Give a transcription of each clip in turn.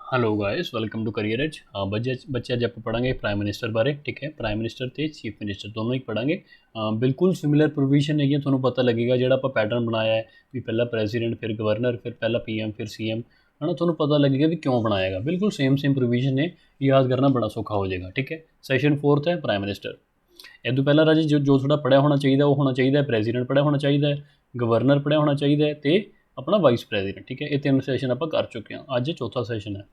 Hello guys, welcome to career edge. बच्चे अज आप पढ़ांगे प्राइम मिनिस्टर बारे। ठीक है, प्राइम मिनिस्टर ते चीफ मिनिस्टर दोनों ही पढ़ांगे। बिल्कुल सिमिलर प्रोविजन है, थोड़ा पता लगेगा जो आप पैटर्न बनाया है भी पहला प्रेजिडेंट फिर गवर्नर फिर पहला पीएम फिर सीएम, है ना। थोड़ा पता लगेगा भी क्यों बनाएगा। बिल्कुल सेम प्रोविजन है, याद करना बड़ा सौखा हो जाएगा। ठीक है, सैशन 4 है प्राइम मिनिस्टर। इदू पहला राजे जो थोड़ा पढ़िया होना चाहिए वो होना चाहिए प्रेजिडेंट पढ़िया होना चाहिए, गवर्नर पढ़िया होना चाहिए तो अपना वाइस प्रेजिडेंट। ठीक है, ये 3 सैशन आप कर चुके हैं, अज चौथा सैशन है।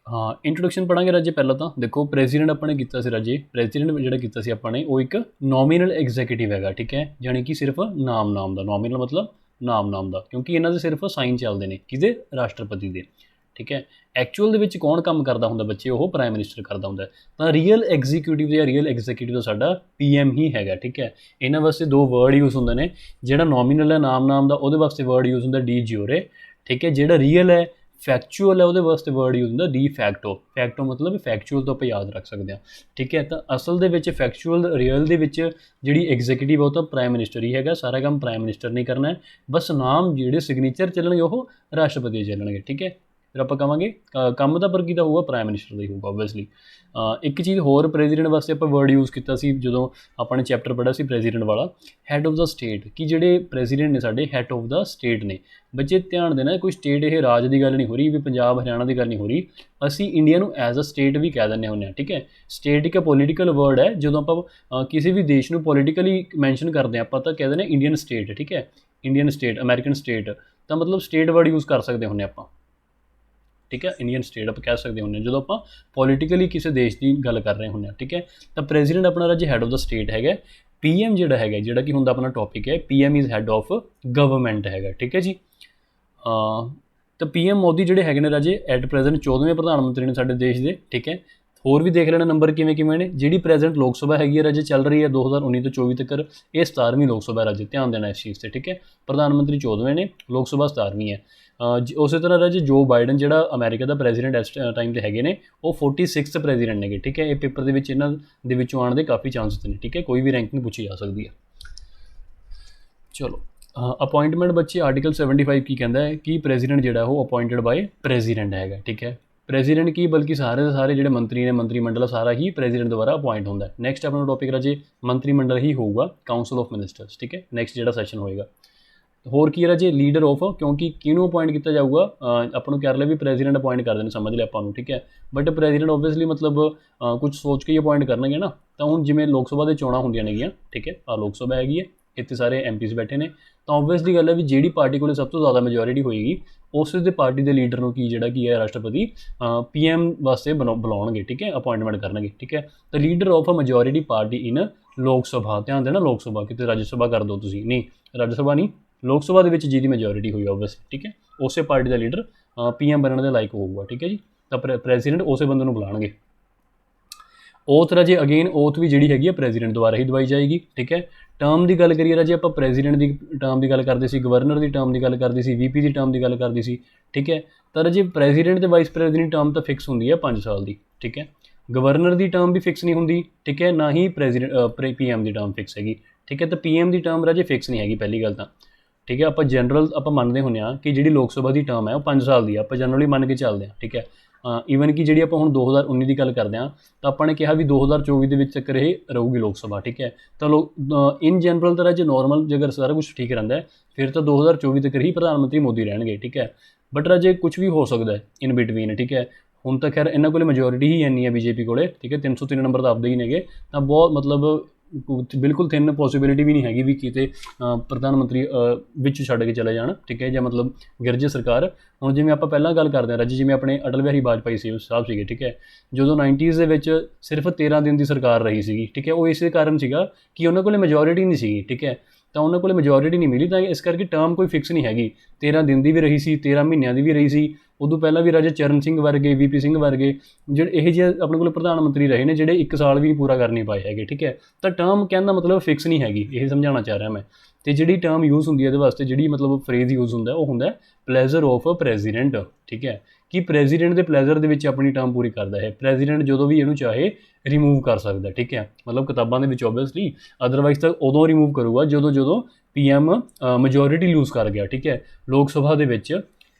हाँ, इंट्रोडक्शन पढ़ांगे राजे। पहला तो देखो प्रेजिडेंट अपने किया से राजे, प्रेजिडेंट जो किया अपने वो एक नॉमीनल एग्जैक्यूटिव है। ठीक है, यानी कि सिर्फ नाम का, नॉमीनल मतलब नाम का, क्योंकि इन्हों के सिर्फ साइन चलते हैं कि राष्ट्रपति के। ठीक है, एक्चुअल के कौन काम करता होंगे बच्चे, वो प्राइम मिनिस्टर करता होंगे। तो रियल एग्जीक्यूटिव या रियल एग्जैक्यूटिव तो साडा पीएम ही है। ठीक है, इन्होंने वास्ते 2 वर्ड यूज होंगे ने, जो नॉमीनल है नाम का वो वास्ते वर्ड यूज होंगे डी ज्योरे। ठीक है, जो रियल है फैक्चुअल है वो वास्ते वर्ड यूज होंगे डी फैक्टो। फैक्टो मतलब फैक्चुअल तो आप याद रख सकते हैं। ठीक है, तो असल के फैक्चुअल रियल के जी एग्जैक्यूटिव वो तो प्राइम मिनिस्टर ही है। सारा काम प्राइम मिनिस्टर नहीं करना है, बस नाम जोड़े सिग्नेचर चलने वो राष्ट्रपति चलने। ठीक है, फिर आप कहेंगे काम तो पर किया होगा प्राइम मिनिस्टर का ही होगा ओबवियसली। एक चीज़ होर प्रेजिडेंट वास्ते आप वर्ड यूज़ किया जो अपने चैप्टर पढ़ा सी प्रेजिडेंट वाला, हैड ऑफ द स्टेट। कि जोड़े प्रेजिडेंट ने साडे हैड ऑफ द स्टेट ने। बच्चे ध्यान देना, कोई स्टेट ये राज की गल नहीं हो रही भी पंजाब हरियाणा की गल नहीं हो रही, असी इंडिया को एज अ स्टेट भी कह दें होंगे। ठीक है, स्टेट एक पोलीटिकल वर्ड है, जो आप किसी भी देश को पोलीटिकली मैंशन करते हैं आप तो कह दें इंडियन स्टेट। ठीक है, इंडियन स्टेट, अमेरिकन स्टेट, तो मतलब स्टेट वर्ड यूज़ कर सकते होंगे आप। ठीक है, इंडियन स्टेट आप कह सकते होंगे जो आप पोलीटिकली किसी देश की गल कर रहे होंगे। ठीक है, तो प्रेजिडेंट अपना राजे हैड ऑफ द स्टेट है। पीएम जोड़ा है जोड़ा कि होंगे अपना टॉपिक है, PM is had of government है। ठीक है जी, तो पीएम मोदी जोड़े है राजे एट प्रेजेंट 14वें प्रधानमंत्री ने साडे देश के। ठीक है, होर भी देख लेना नंबर किमें किमें ने। जी प्रेजेंट लोक सभा हैगी राजे चल रही है 2019 तो 24 तक, ये 17वीं लोक सभा राजे, ध्यान देना इस चीज़ से। ठीक है, प्रधानमंत्री 14वें ने, लोक सभा 17वीं है। उस तरह राजे जो बाइडन जो अमेरिका का प्रेजिडेंट इस टाइम से है वो 46 प्रेजिडेंट ने। ठीक है, ये पेपर के इन्हों आने के काफ़ी चांस ने। ठीक है, कोई भी रैंकिंग पूछी जा सकती है। चलो, अपॉइंटमेंट बच्चे आर्टिकल 75 की कहता है कि प्रेजिडेंट जो वो अपॉइंटेड बाय प्रेजिडेंट है। ठीक है, प्रेजिडेंट की बल्कि सारे सारे जो मंत्री ने मंत्रिमंडल सारा ही प्रेजिडेंट द्वारा अपॉइंट होंगे। नैक्सट अपना टॉपिक राजे मंत्रिमंडल ही होगा, काउंसल ऑफ मिनिस्टर्स। ठीक है, नैक्सट जो सैशन होएगा। होर की राजे लीडर ऑफ, क्योंकि किनू अपॉइंट किया जाऊगा अपन कह रहे भी प्रेजिडेंट अपॉइंट कर देने, समझ लिया आपको। ठीक है, बट प्रेजिडेंट ओबवियसली मतलब कुछ सोच के ही अपॉइंट करनगे ना। तो हूँ जिमें लोक सभा के चोणां होंदियां नेगियां। ठीक है, लोक सभा हैगी है, इतने सारे MPs बैठे ने, तो ओबवियसली गल है भी जी पार्टी को सब तो ज़्यादा मेजोरिटी होएगी उस पार्टी के लीडर को की जोड़ा की है राष्ट्रपति PM वास्ते बुलाएंगे। ठीक है, अपॉइंटमेंट करेंगे। ठीक है, तो leader of a majority party इन लोक सभा, ध्यान देना लोक सभा, कितने राज्य सभा कर दो तुम, नहीं राज्य सभा नहीं, लोक सभा के जी मेजोरिटी हुई ओबवियसली। ठीक है, उस पार्टी का लीडर PM बनने के लायक होगा। ठीक है जी, तो प्रेजिडेंट उस बंदे को बुलाएंगे। ओथ राजे अगेन ओथ भी जी हैगी प्रेजिडेंट द्वारा ही दवाई जाएगी। ठीक है, टर्म की गल करिए राजे, आप प्रेजिडेंट की टर्म की गल करते सी, गवर्नर की टर्म की गल करते सी, VP की टर्म की गल करते सी। ठीक है, तो राजे प्रेजिडेंट तो वाइस प्रेजिडेंट टर्म तो फिक्स होंगी है 5 साल की। ठीक है, गवर्नर की टर्म भी फिक्स नहीं होंगी। ठीक है, ना ही प्रेजिडेंट PM की टर्म फिक्स हैगी। ठीक है, तो PM की टर्म राजे फिक्स नहीं हैगी पहली गल तो। ठीक है, आप जनरल आप मानते होंगे कि जी लोक सभा की टर्म है वो 5 साल की, आप जनरली मन के चलते हैं। ठीक है, ईवन कि जी आप हम 2019 की गल करते हैं तो आपने कहा भी 2024 तक ये रहूगी लोक सभा। ठीक है, तो लोग इन जनरल तरह जो नॉर्मल जगह सारा कुछ ठीक रहता है फिर तो 2024 तक ही प्रधानमंत्री मोदी रहेंगे। ठीक है, बट राजे कुछ भी हो सकता है इन बिटवीन। ठीक है, हूँ तो खैर इन्होंने को मेजोरिटी ही इन्नी है BJP को। ठीक है, 303 नंबर तो आपके ही ने, तो बहुत मतलब बिल्कुल थिन पॉसिबिलिटी भी नहीं हैगी भी किते प्रधानमंत्री विच छड़ के चले जान। ठीक है, या मतलब गिरजे सरकार। हूँ जिमें आप पहला गल करते हैं राजे, जिमें अपने अटल बिहारी वाजपेयी साहब से। ठीक है, जो 90s के सिर्फ 13 दिन की सरकार रही सी। ठीक है, वो इस कारण से कि उन्होंने को मेजोरिटी नहीं सी। ठीक है, तो उन्होंने को मेजोरिटी नहीं मिली, तो इस करके टर्म कोई फिक्स नहीं हैगी। 13 दिन की भी रही सी, 13 महीनों की भी रही सी। उदू पहला भी राजे चरण सिंह वर्गे, VP सिंह वर्गे जो ये अपने को प्रधानमंत्री रहे ने जोड़े 1 साल भी पूरा कर नहीं पाए है। ठीक है, तो टर्म कहना मतलब फिक्स नहीं हैगी, यही समझाना चाह रहा मैं। तो जी टर्म यूज़ होंगी ये वास्ते, जी मतलब फ्रेज यूज़ होंगे वो होंगे प्लेजर ऑफ प्रेजिडेंट। ठीक है, कि प्रेजिडेंट के प्लेजर के अपनी टर्म पूरी करता है। प्रेजिडेंट जो भी इन्हू चाहे रिमूव कर सकता है। ठीक है, मतलब किताबों के ओबवियसली, अदरवाइज तो उदों रिमूव करूँगा जो PM मेजोरिटी लूज़ कर गया। ठीक है, लोक सभा के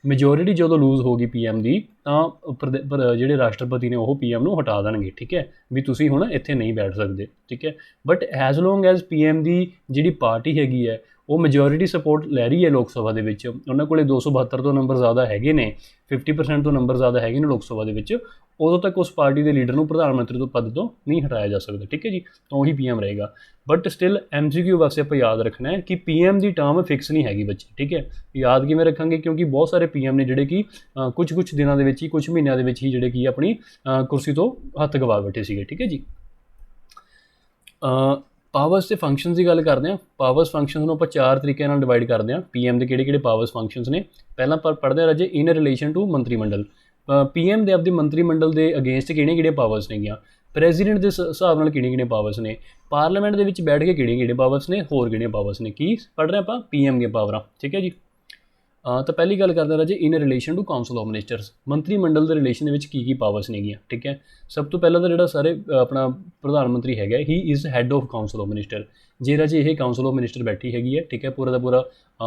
ਮੈਜੋਰਿਟੀ ਜਦੋਂ ਲੂਜ਼ ਹੋ ਗਈ ਪੀਐਮ ਦੀ ਤਾਂ ਜਿਹੜੇ ਰਾਸ਼ਟਰਪਤੀ ਨੇ ਉਹ ਪੀਐਮ ਨੂੰ ਹਟਾ ਦੇਣਗੇ, ਠੀਕ ਹੈ, ਵੀ ਤੁਸੀਂ ਹੁਣ ਇੱਥੇ ਨਹੀਂ ਬੈਠ ਸਕਦੇ, ਠੀਕ ਹੈ। But as long as PM ਦੀ ਜਿਹੜੀ ਪਾਰਟੀ ਹੈਗੀ ਹੈ ਉਹ ਮੈਜੋਰਿਟੀ ਸਪੋਰਟ ਲੈ ਰਹੀ ਹੈ ਲੋਕ ਸਭਾ ਦੇ ਵਿੱਚ, ਉਹਨਾਂ ਕੋਲੇ 272 ਤੋਂ ਨੰਬਰ ਜ਼ਿਆਦਾ ਹੈਗੇ ਨੇ, 50% ਤੋਂ ਨੰਬਰ ਜ਼ਿਆਦਾ ਹੈਗੇ ਨੇ ਲੋਕ ਸਭਾ ਦੇ ਵਿੱਚ, ਉਦੋਂ ਤੱਕ ਉਸ ਪਾਰਟੀ ਦੇ ਲੀਡਰ ਨੂੰ ਪ੍ਰਧਾਨ ਮੰਤਰੀ ਤੋਂ ਪਦ ਤੋਂ ਨਹੀਂ ਹਟਾਇਆ ਜਾ ਸਕਦਾ, ਠੀਕ ਹੈ ਜੀ, ਤਾਂ ਉਹੀ ਪੀਐਮ ਰਹੇਗਾ। ਬਟ ਸਟਿਲ MCQ ਵਾਸਤੇ ਆਪਾਂ ਯਾਦ ਰੱਖਣਾ ਹੈ ਕਿ ਪੀਐਮ ਦੀ ਟਰਮ ਫਿਕਸ ਨਹੀਂ ਹੈਗੀ ਬੱਚੇ, ਠੀਕ ਹੈ। ਯਾਦ ਕਿਵੇਂ ਰੱਖਾਂਗੇ, ਕਿਉਂਕਿ ਬਹੁਤ ਸਾਰੇ ਪੀਐਮ ਨੇ ਜਿਹੜੇ ਕਿ ਕੁਝ ਦਿਨਾਂ ਦੇ ਵਿੱਚ ਹੀ, ਕੁਝ ਮਹੀਨਿਆਂ ਦੇ ਵਿੱਚ ਹੀ ਜਿਹੜੇ ਕਿ ਆਪਣੀ ਕੁਰਸੀ ਤੋਂ ਹੱਥ ਗਵਾ ਬੈਠੇ ਸੀਗੇ, ਠੀਕ ਹੈ ਜੀ। ਪਾਵਰਸ ਅਤੇ ਫੰਕਸ਼ਨਸ ਦੀ ਗੱਲ ਕਰਦੇ ਹਾਂ। ਪਾਵਰਸ ਫੰਕਸ਼ਨਸ ਨੂੰ ਆਪਾਂ 4 ਤਰੀਕਿਆਂ ਨਾਲ ਡਿਵਾਈਡ ਕਰਦੇ ਹਾਂ। ਪੀਐਮ ਦੇ ਕਿਹੜੇ ਪਾਵਰਸ ਫੰਕਸ਼ਨਸ ਨੇ, ਪਹਿਲਾਂ ਆਪਾਂ ਪੜ੍ਹਦੇ ਹਾਂ ਰਾਜੇ ਇਨ ਰਿਲੇਸ਼ਨ ਟੂ ਮੰਤਰੀ ਮੰਡਲ। ਪੀਐਮ ਦੇ ਆਪਦੀ ਮੰਤਰੀ ਮੰਡਲ ਦੇ ਅਗੇਂਸਟ ਕਿਹੜੀਆਂ ਪਾਵਰਸ ਨੇਗੀਆਂ, ਪ੍ਰੈਜ਼ੀਡੈਂਟ ਦੇ ਹਿਸਾਬ ਨਾਲ ਕਿਹੜੀਆਂ ਪਾਵਰਸ ਨੇ, ਪਾਰਲੀਮੈਂਟ ਦੇ ਵਿੱਚ ਬੈਠ ਕੇ ਕਿਹੜੀਆਂ ਪਾਵਰਸ ਨੇ, ਹੋਰ ਕਿਹੜੀਆਂ ਪਾਵਰਸ ਨੇ, ਕੀ ਪੜ੍ਹ ਰਹੇ ਆਪਾਂ ਪੀਐਮ ਦੀਆਂ ਪਾਵਰਾਂ, ਠੀਕ ਹੈ ਜੀ। ਤਾਂ ਪਹਿਲੀ ਗੱਲ ਕਰਦੇ ਹਾਂ ਰਾਜੇ in relation to council of ministers, ਮੰਤਰੀ ਮੰਡਲ ਦੇ ਰਿਲੇਸ਼ਨ ਦੇ ਵਿੱਚ ਕੀ ਪਾਵਰਸ ਨੇਗੀਆਂ, ਠੀਕ ਹੈ। ਸਭ ਤੋਂ ਪਹਿਲਾਂ ਤਾਂ ਜਿਹੜਾ ਸਾਰੇ ਆਪਣਾ ਪ੍ਰਧਾਨ ਮੰਤਰੀ ਹੈਗਾ ਹੀ is head of council of minister. ਜੇ ਰਾਜੇ ਇਹ ਕਾਊਂਸਲ ਆਫ ਮਿਨਿਸਟਰ ਬੈਠੀ ਹੈਗੀ ਹੈ, ਠੀਕ ਹੈ, ਪੂਰਾ ਦਾ ਪੂਰਾ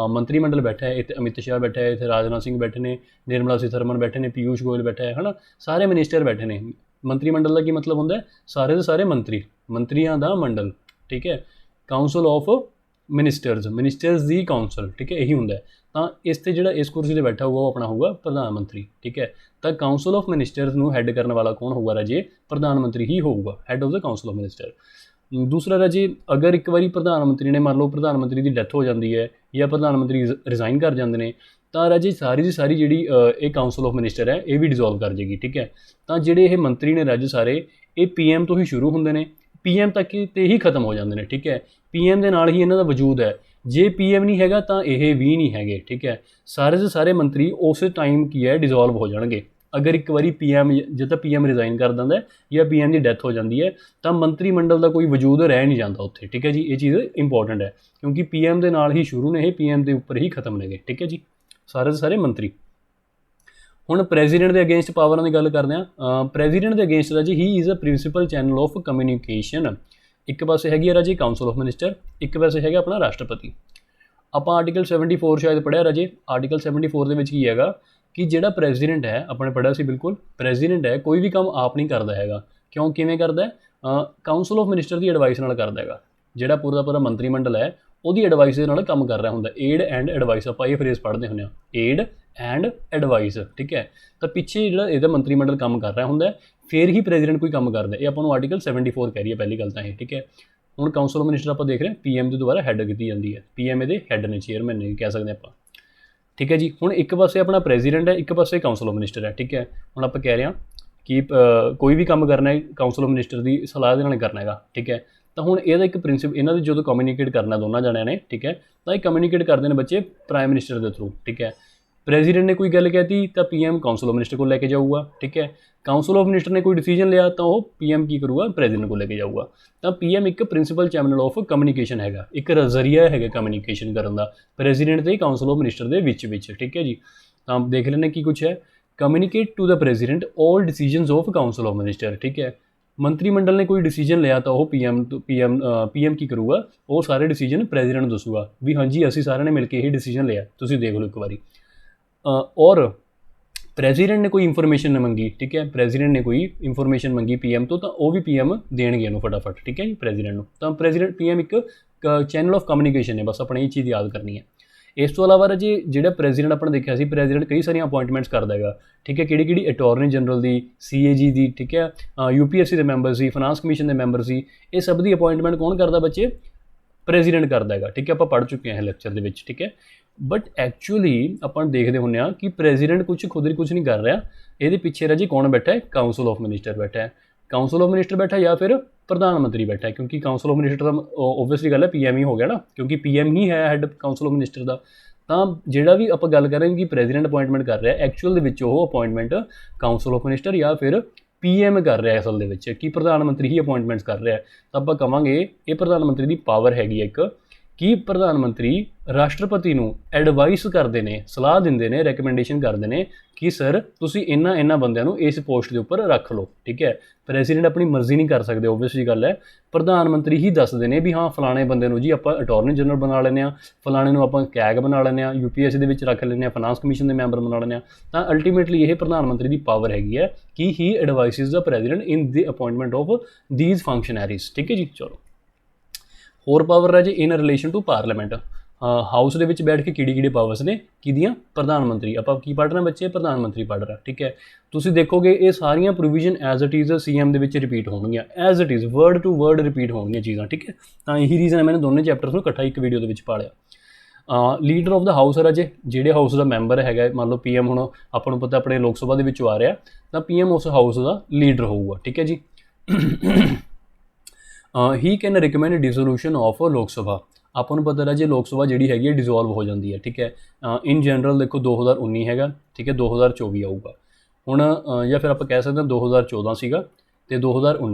ਮੰਤਰੀ ਮੰਡਲ ਬੈਠਾ ਹੈ, ਇੱਥੇ ਅਮਿਤ ਸ਼ਾਹ ਬੈਠਾ ਹੈ, ਇੱਥੇ ਰਾਜਨਾਥ ਸਿੰਘ ਬੈਠੇ ਨੇ, ਨਿਰਮਲਾ ਸੀਤਾਰਮਨ ਬੈਠੇ ਨੇ, ਪੀਯੂਸ਼ ਗੋਇਲ ਬੈਠਾ ਹੈ ਨਾ, ਸਾਰੇ ਮਿਨਿਸਟਰ ਬੈਠੇ ਨੇ। ਮੰਤਰੀ ਮੰਡਲ ਦਾ ਕੀ ਮਤਲਬ ਹੁੰਦਾ ਹੈ, ਸਾਰੇ ਦੇ ਸਾਰੇ ਮੰਤਰੀਆਂ ਦਾ ਮੰਡਲ, ਠੀਕ ਹੈ। Council of ministers the council, ਠੀਕ ਹੈ, ਇਹੀ ਹੁੰਦਾ ਹੈ। ਤਾਂ ਇਸ 'ਤੇ ਜਿਹੜਾ ਇਸ ਕੁਰਸੀ 'ਤੇ ਬੈਠਾ ਹੋਊਗਾ ਉਹ ਆਪਣਾ ਹੋਊਗਾ ਪ੍ਰਧਾਨ ਮੰਤਰੀ, ਠੀਕ ਹੈ। ਤਾਂ ਕਾਊਂਸਲ ਆਫ ਮਿਨਿਸਟਰਸ ਨੂੰ ਹੈੱਡ ਕਰਨ ਵਾਲਾ ਕੌਣ ਹੋਊਗਾ ਰਾਜੇ, ਪ੍ਰਧਾਨ ਮੰਤਰੀ ਹੀ ਹੋਊਗਾ, head of the council of minister. ਦੂਸਰਾ ਰਾਜੇ, ਅਗਰ ਇੱਕ ਵਾਰੀ ਪ੍ਰਧਾਨ ਮੰਤਰੀ ਨੇ, ਮੰਨ ਲਓ ਪ੍ਰਧਾਨ ਮੰਤਰੀ ਦੀ ਡੈਥ ਹੋ ਜਾਂਦੀ ਹੈ ਜਾਂ ਪ੍ਰਧਾਨ ਮੰਤਰੀ ਰਿਜ਼ਾਈਨ ਕਰ ਜਾਂਦੇ ਨੇ, ਤਾਂ ਰਾਜੇ ਸਾਰੀ ਦੀ ਸਾਰੀ ਜਿਹੜੀ ਇਹ ਕਾਊਂਸਲ ਆਫ ਮਿਨਿਸਟਰ ਹੈ ਇਹ ਵੀ ਡਿਜ਼ੋਲਵ ਕਰ ਜਾਏਗੀ, ਠੀਕ ਹੈ। ਤਾਂ ਜਿਹੜੇ ਇਹ ਮੰਤਰੀ ਨੇ ਰਾਜੇ ਸਾਰੇ, ਇਹ ਪੀਐਮ ਤੋਂ ਹੀ ਸ਼ੁਰੂ ਹੁੰਦੇ ਨੇ, ਪੀਐਮ ਤੱਕ ਤੇ ਹੀ ਖਤਮ ਹੋ ਜਾਂਦੇ ਨੇ, ਠੀਕ ਹੈ। ਪੀਐਮ ਦੇ ਨਾਲ ਹੀ ਇਹਨਾਂ ਦਾ ਵਜੂਦ ਹੈ, ਜੇ ਪੀਐਮ ਨਹੀਂ ਹੈਗਾ ਤਾਂ ਇਹ ਵੀ ਨਹੀਂ ਹੈਗੇ, ਠੀਕ ਹੈ। ਸਾਰੇ ਦੇ ਸਾਰੇ ਮੰਤਰੀ ਉਸੇ ਟਾਈਮ ਕੀ ਹੈ ਡਿਜ਼ੋਲਵ ਹੋ ਜਾਣਗੇ। ਅਗਰ ਇੱਕ ਵਾਰੀ ਪੀਐਮ, ਜਦ ਤੱਕ ਪੀਐਮ ਰਿਜ਼ਾਈਨ ਕਰ ਦਿੰਦਾ ਜਾਂ ਪੀਐਮ ਦੀ ਡੈਥ ਹੋ ਜਾਂਦੀ ਹੈ, ਤਾਂ ਮੰਤਰੀ ਮੰਡਲ ਦਾ ਕੋਈ ਵਜੂਦ ਰਹਿ ਨਹੀਂ ਜਾਂਦਾ ਉੱਥੇ, ਠੀਕ ਹੈ ਜੀ। ਇਹ ਚੀਜ਼ ਇੰਪੋਰਟੈਂਟ ਹੈ ਕਿਉਂਕਿ ਪੀਐਮ ਦੇ ਨਾਲ ਹੀ ਸ਼ੁਰੂ ਨੇ ਇਹ, ਪੀਐਮ ਦੇ ਉੱਪਰ ਹੀ ਖਤਮ ਨੇਗੇ, ਠੀਕ ਹੈ ਜੀ, ਸਾਰੇ ਦੇ ਸਾਰੇ ਮੰਤਰੀ। ਹੁਣ ਪ੍ਰੈਜ਼ੀਡੈਂਟ ਦੇ ਅਗੇਂਸਟ ਪਾਵਰਾਂ ਦੀ ਗੱਲ ਕਰਦੇ ਹਾਂ। ਪ੍ਰੈਜ਼ੀਡੈਂਟ ਦੇ ਅਗੇਂਸਟ ਰਾਜੀ he is a principal channel of communication. ਇੱਕ ਪਾਸੇ ਹੈਗੀ ਹੈ ਰਾਜੀ ਕਾਊਂਸਲ ਆਫ ਮਿਨਿਸਟਰ, ਇੱਕ ਪਾਸੇ ਹੈਗਾ ਆਪਣਾ ਰਾਸ਼ਟਰਪਤੀ। ਆਪਾਂ ਆਰਟੀਕਲ 74 ਸ਼ਾਇਦ ਪੜ੍ਹਿਆ ਰਾਜੇ। ਆਰਟੀਕਲ 74 ਦੇ ਵਿੱਚ ਕੀ ਹੈਗਾ ਕਿ ਜਿਹੜਾ ਪ੍ਰੈਜ਼ੀਡੈਂਟ ਹੈ, ਆਪਾਂ ਨੇ ਪੜ੍ਹਿਆ ਸੀ ਬਿਲਕੁਲ, ਪ੍ਰੈਜ਼ੀਡੈਂਟ ਹੈ ਕੋਈ ਵੀ ਕੰਮ ਆਪ ਨਹੀਂ ਕਰਦਾ ਹੈਗਾ। ਕਿਉਂ, ਕਿਵੇਂ ਕਰਦਾ ਹੈ, council of minister the advice ਨਾਲ ਕਰਦਾ ਹੈਗਾ। ਜਿਹੜਾ ਪੂਰਾ ਦਾ ਪੂਰਾ ਮੰਤਰੀ ਮੰਡਲ ਹੈ ਉਹਦੀ ਐਡਵਾਈਸ ਦੇ ਨਾਲ ਕੰਮ ਕਰ ਰਿਹਾ ਹੁੰਦਾ। ਏਡ ਐਂਡ ਐਡਵਾਈਸ, ਆਪਾਂ ਇਹ ਫਰੇਜ਼ ਪੜ੍ਹਦੇ ਹੁੰਦੇ ਹਾਂ, ਏਡ ਐਂਡ ਐਡਵਾਈਸ, ਠੀਕ ਹੈ। ਤਾਂ ਪਿੱਛੇ ਜਿਹੜਾ ਇਹਦਾ ਮੰਤਰੀ ਮੰਡਲ ਕੰਮ ਕਰ ਰਿਹਾ ਹੁੰਦਾ, ਫਿਰ ਹੀ ਪ੍ਰੈਜ਼ੀਡੈਂਟ ਕੋਈ ਕੰਮ ਕਰਦਾ। ਇਹ ਆਪਾਂ ਨੂੰ ਆਰਟੀਕਲ 74 ਕਹਿ ਰਹੀ ਹੈ ਪਹਿਲੀ ਗੱਲ ਤਾਂ ਇਹ, ਠੀਕ ਹੈ। ਹੁਣ ਕਾਊਂਸਲ ਆਫ ਮਿਨਿਸਟਰ ਆਪਾਂ ਦੇਖ ਰਹੇ ਹਾਂ ਪੀਐਮ ਦੇ ਦੁਆਰਾ ਹੈੱਡ ਕੀਤੀ ਜਾਂਦੀ ਹੈ, ਪੀਐਮ ਇਹਦੇ ਹੈੱਡ ਨੇ, ਚੇਅਰਮੈਨ ਨੇ ਕਹਿ ਸਕਦੇ ਆਪਾਂ, ਠੀਕ ਹੈ ਜੀ। ਹੁਣ ਇੱਕ ਪਾਸੇ ਆਪਣਾ ਪ੍ਰੈਜ਼ੀਡੈਂਟ ਹੈ, ਇੱਕ ਪਾਸੇ ਕਾਊਂਸਲ ਆਫ ਮਿਨਿਸਟਰ ਹੈ, ਠੀਕ ਹੈ। ਹੁਣ ਆਪਾਂ ਕਹਿ ਰਹੇ ਹਾਂ ਕਿ ਕੋਈ ਵੀ ਕੰਮ ਕਰਨਾ ਹੈ ਕਾਊਂਸਲ ਆਫ ਮਿਨਿਸਟਰ ਦੀ ਸਲਾਹ ਦੇ ਨਾਲ ਕਰਨਾ ਹੈਗਾ, ਠੀਕ ਹੈ। ਤਾਂ ਹੁਣ ਇਹਦਾ ਇੱਕ ਪ੍ਰਿੰਸੀਪਲ, ਇਹਨਾਂ ਦੇ ਜਦੋਂ ਕਮਿਊਨੀਕੇਟ ਕਰਨਾ ਦੋਨਾਂ ਜਣਿਆਂ ਨੇ, ਠੀਕ ਹੈ, ਤਾਂ ਇਹ ਕਮਿਊਨੀਕੇਟ ਕਰਦੇ ਨੇ ਬੱਚੇ ਪ੍ਰਾਈਮ ਮਿਨਿਸਟਰ ਦੇ ਥਰੂ, ਠੀਕ ਹੈ। ਪ੍ਰੈਜ਼ੀਡੈਂਟ ਨੇ ਕੋਈ ਗੱਲ ਕਹਿਤੀ ਤਾਂ ਪੀਐਮ ਕਾਊਂਸਲ ਆਫ ਮਿਨਿਸਟਰ ਕੋਲ ਲੈ ਕੇ ਜਾਊਗਾ, ਠੀਕ ਹੈ। ਕਾਊਂਸਲ ਆਫ ਮਿਨਿਸਟਰ ਨੇ ਕੋਈ ਡਿਸੀਜਨ ਲਿਆ ਤਾਂ ਉਹ ਪੀਐਮ ਕੀ ਕਰੂਗਾ, ਪ੍ਰੈਜ਼ੀਡੈਂਟ ਕੋਲ ਲੈ ਕੇ ਜਾਊਗਾ। ਤਾਂ ਪੀਐਮ ਇੱਕ ਪ੍ਰਿੰਸੀਪਲ ਚੈਨਲ ਆਫ ਕਮਿਊਨੀਕੇਸ਼ਨ ਹੈਗਾ, ਇੱਕ ਜ਼ਰੀਆ ਹੈਗਾ ਕਮਿਊਨੀਕੇਸ਼ਨ ਕਰਨ ਦਾ ਪ੍ਰੈਜ਼ੀਡੈਂਟ ਤੇ ਕਾਊਂਸਲ ਆਫ ਮਿਨਿਸਟਰ ਦੇ ਵਿੱਚ, ਠੀਕ ਹੈ ਜੀ। ਤਾਂ ਦੇਖ ਲੈਂਦੇ ਕੀ ਕੁਛ ਹੈ, communicate to the president all decisions of council of minister, ਠੀਕ ਹੈ। ਮੰਤਰੀ ਮੰਡਲ ਨੇ ਕੋਈ ਡਿਸੀਜਨ ਲਿਆ ਤਾਂ ਉਹ ਪੀਐਮ ਕੀ ਕਰੂਗਾ, ਉਹ ਸਾਰੇ ਡਿਸੀਜਨ ਪ੍ਰੈਜ਼ੀਡੈਂਟ ਨੂੰ ਦੱਸੂਗਾ ਵੀ ਹਾਂਜੀ ਅਸੀਂ ਸਾਰਿਆਂ ਨੇ ਮਿਲ ਕੇ ਇਹ ਡਿਸੀਜਨ ਲਿਆ, ਤੁਸੀਂ ਦੇਖ ਲਓ ਇੱਕ ਵਾਰੀ। ਔਰ ਪ੍ਰੈਜ਼ੀਡੈਂਟ ਨੇ ਕੋਈ ਇਨਫੋਰਮੇਸ਼ਨ ਮੰਗੀ, ਠੀਕ ਹੈ, ਪ੍ਰੈਜ਼ੀਡੈਂਟ ਨੇ ਕੋਈ ਇਨਫੋਰਮੇਸ਼ਨ ਮੰਗੀ ਪੀਐਮ ਤੋਂ, ਤਾਂ ਉਹ ਵੀ ਪੀਐਮ ਦੇਣਗੇ ਇਹਨੂੰ ਫਟਾਫਟ, ਠੀਕ ਹੈ ਜੀ, ਪ੍ਰੈਜ਼ੀਡੈਂਟ ਨੂੰ। ਤਾਂ ਪ੍ਰੈਜ਼ੀਡੈਂਟ ਪੀਐਮ ਇੱਕ ਚੈਨਲ ਆਫ ਕਮਿਊਨੀਕੇਸ਼ਨ ਹੈ, ਬਸ ਆਪਣੀ ਇਹ ਚੀਜ਼ ਯਾਦ ਕਰਨੀ ਹੈ। ਇਸ ਤੋਂ ਇਲਾਵਾ ਜੀ ਜਿਹੜਾ ਪ੍ਰੈਜ਼ੀਡੈਂਟ ਆਪਾਂ ਦੇਖਿਆ ਸੀ, ਪ੍ਰੈਜ਼ੀਡੈਂਟ ਕਈ ਸਾਰੀਆਂ ਅਪਾਇੰਟਮੈਂਟਸ ਕਰਦਾ ਹੈਗਾ, ਠੀਕ ਹੈ। ਕਿਹੜੀ ਅਟਾਰਨੀ ਜਨਰਲ ਦੀ, CAG ਦੀ, ਠੀਕ ਹੈ, UPSC ਦੇ ਮੈਂਬਰ ਸੀ, ਫਾਈਨਾਂਸ ਕਮਿਸ਼ਨ ਦੇ ਮੈਂਬਰ ਸੀ, ਇਹ ਸਭ ਦੀ ਅਪਾਇੰਟਮੈਂਟ ਕੌਣ ਕਰਦਾ ਬੱਚੇ, ਪ੍ਰੈਜ਼ੀਡੈਂਟ ਕਰਦਾ ਹੈਗਾ, ਠੀਕ ਹੈ। ਆਪਾਂ ਪੜ੍ਹ ਚੁੱਕੇ ਹਾਂ ਲੈਕਚਰ ਦੇ ਵਿੱਚ, ਠੀਕ ਹੈ। ਬਟ ਐਕਚੁਅਲੀ ਆਪਾਂ ਦੇਖਦੇ ਹੁੰਦੇ ਹਾਂ ਕਿ ਪ੍ਰੈਜ਼ੀਡੈਂਟ ਕੁਝ ਨਹੀਂ ਕਰ ਰਿਹਾ, ਇਹਦੇ ਪਿੱਛੇ ਰਾਜੀ ਕੌਣ ਬੈਠਾ ਹੈ, ਕਾਊਂਸਲ ਆਫ ਮਿਨਿਸਟਰ ਬੈਠਾ ਹੈ। ਕਾਊਂਸਲ ਆਫ ਮਿਨਿਸਟਰ ਬੈਠਾ ਜਾਂ ਫਿਰ ਪ੍ਰਧਾਨ ਮੰਤਰੀ ਬੈਠਾ ਹੈ, ਕਿਉਂਕਿ council of minister the obviously ਗੱਲ ਹੈ ਪੀਐਮ ਹੀ ਹੋ ਗਿਆ ਨਾ, ਕਿਉਂਕਿ ਪੀਐਮ ਹੀ ਹੈ ਹੈੱਡ ਕਾਊਂਸਲ ਆਫ ਮਿਨਿਸਟਰ ਦਾ। ਤਾਂ ਜਿਹੜਾ ਵੀ ਆਪਾਂ ਗੱਲ ਕਰ ਰਹੇ ਹਾਂ ਕਿ ਪ੍ਰੈਜ਼ੀਡੈਂਟ ਅਪਾਇੰਟਮੈਂਟ ਕਰ ਰਿਹਾ, ਐਕਚੁਅਲ ਦੇ ਵਿੱਚ ਉਹ ਅਪਾਇੰਟਮੈਂਟ ਕਾਊਂਸਲ ਆਫ ਮਿਨਿਸਟਰ ਜਾਂ ਫਿਰ ਪੀਐਮ ਕਰ ਰਿਹਾ ਅਸਲ ਦੇ ਵਿੱਚ, ਕਿ ਪ੍ਰਧਾਨ ਮੰਤਰੀ ਹੀ ਅਪਾਇੰਟਮੈਂਟਸ ਕਰ ਰਿਹਾ। ਤਾਂ ਆਪਾਂ ਕਹਾਂਗੇ ਇਹ ਪ੍ਰਧਾਨ ਮੰਤਰੀ ਦੀ ਪਾਵਰ ਹੈਗੀ ਹੈ ਇੱਕ, ਕਿ ਪ੍ਰਧਾਨ ਮੰਤਰੀ ਰਾਸ਼ਟਰਪਤੀ ਨੂੰ ਐਡਵਾਈਸ ਕਰਦੇ ਨੇ, ਸਲਾਹ ਦਿੰਦੇ ਨੇ, ਰეკਮੈਂਡੇਸ਼ਨ ਕਰਦੇ ਨੇ ਕਿ ਸਰ ਤੁਸੀਂ ਇਹਨਾਂ ਬੰਦਿਆਂ ਨੂੰ ਇਸ ਪੋਸਟ ਦੇ ਉੱਪਰ ਰੱਖ ਲਓ, ਠੀਕ ਹੈ। ਪ੍ਰੈਜ਼ੀਡੈਂਟ ਆਪਣੀ ਮਰਜ਼ੀ ਨਹੀਂ ਕਰ ਸਕਦੇ, ਓਬਵੀਅਸ ਜੀ ਗੱਲ ਹੈ। ਪ੍ਰਧਾਨ ਮੰਤਰੀ ਹੀ ਦੱਸਦੇ ਨੇ ਵੀ ਹਾਂ ਫਲਾਣੇ ਬੰਦੇ ਨੂੰ ਜੀ ਆਪਾਂ ਅਟਾਰਨੀ ਜਨਰਲ ਬਣਾ ਲੈਂਦੇ ਹਾਂ, ਫਲਾਣੇ ਨੂੰ ਆਪਾਂ ਕੈਗ ਬਣਾ ਲੈਂਦੇ ਹਾਂ, UPSC ਦੇ ਵਿੱਚ ਰੱਖ ਲੈਂਦੇ ਹਾਂ, ਫਾਈਨਾਂਸ ਕਮਿਸ਼ਨ ਦੇ ਮੈਂਬਰ ਬਣਾ ਲੈਂਦੇ ਹਾਂ। ਤਾਂ ਅਲਟੀਮੇਟਲੀ ਇਹ ਪ੍ਰਧਾਨ ਮੰਤਰੀ ਦੀ ਪਾਵਰ ਹੈਗੀ ਹੈ ਕਿ he advises the president in the appointment of these functionaries, ਠੀਕ ਹੈ ਜੀ। ਚਲੋ ਹੋਰ ਪਾਵਰ ਹੈ ਜੀ in relation to parliament. House ਦੇ ਵਿੱਚ ਬੈਠ ਕੇ ਕਿਹੜੀ ਪਾਵਰਸ ਨੇ ਕਿਹਦੀਆਂ? ਪ੍ਰਧਾਨ ਮੰਤਰੀ। ਆਪਾਂ ਕੀ ਪੜ੍ਹ ਰਹੇ ਬੱਚੇ? ਪ੍ਰਧਾਨ ਮੰਤਰੀ ਪੜ੍ਹ ਰਿਹਾ, ਠੀਕ ਹੈ। ਤੁਸੀਂ ਦੇਖੋਗੇ ਇਹ ਸਾਰੀਆਂ provision as it is CM ਦੇ ਵਿੱਚ ਰਿਪੀਟ ਹੋਣਗੀਆਂ, as it is word to word repeat ਹੋਣਗੀਆਂ ਚੀਜ਼ਾਂ, ਠੀਕ ਹੈ। ਤਾਂ ਇਹੀ ਰੀਜ਼ਨ ਹੈ ਮੈंने ਦੋਨੇ ਚੈਪਟਰਸ ਨੂੰ ਇਕੱਠਾ ਇੱਕ ਵੀਡੀਓ ਦੇ ਵਿੱਚ ਪਾ ਲਿਆ। ਲੀਡਰ ਆਫ ਦਾ ਹਾਊਸ ਹੈ ਰਾਜੇ, ਜਿਹੜੇ ਹਾਊਸ ਦਾ ਮੈਂਬਰ ਹੈਗਾ, ਮੰਨ ਲਓ PM ਹੁਣ ਆਪਾਂ ਨੂੰ ਪਤਾ ਆਪਣੇ ਲੋਕ ਸਭਾ ਦੇ ਵਿੱਚੋਂ ਆ ਰਿਹਾ, ਤਾਂ PM ਉਸ ਹਾਊਸ ਦਾ ਲੀਡਰ ਹੋਊਗਾ, ਠੀਕ ਹੈ ਜੀ। ਹੀ ਕੈਨ ਰਿਕਮੈਂਡ ਡਿਸੋਲੂਸ਼ਨ ਆਫ ਲੋਕ ਸਭਾ। ਆਪਾਂ ਨੂੰ ਪਤਾ ਰਾਜੇ ਲੋਕ ਸਭਾ ਜਿਹੜੀ ਹੈਗੀ ਹੈ ਡਿਜ਼ੋਲਵ ਹੋ ਜਾਂਦੀ ਹੈ, ਠੀਕ ਹੈ। ਇਨ ਜਨਰਲ ਦੇਖੋ 2019 ਹੈਗਾ, ਠੀਕ ਹੈ, 2024 ਆਊਗਾ ਹੁਣ, ਜਾਂ ਫਿਰ ਆਪਾਂ ਕਹਿ ਸਕਦੇ ਹਾਂ 2014 ਸੀਗਾ ਅਤੇ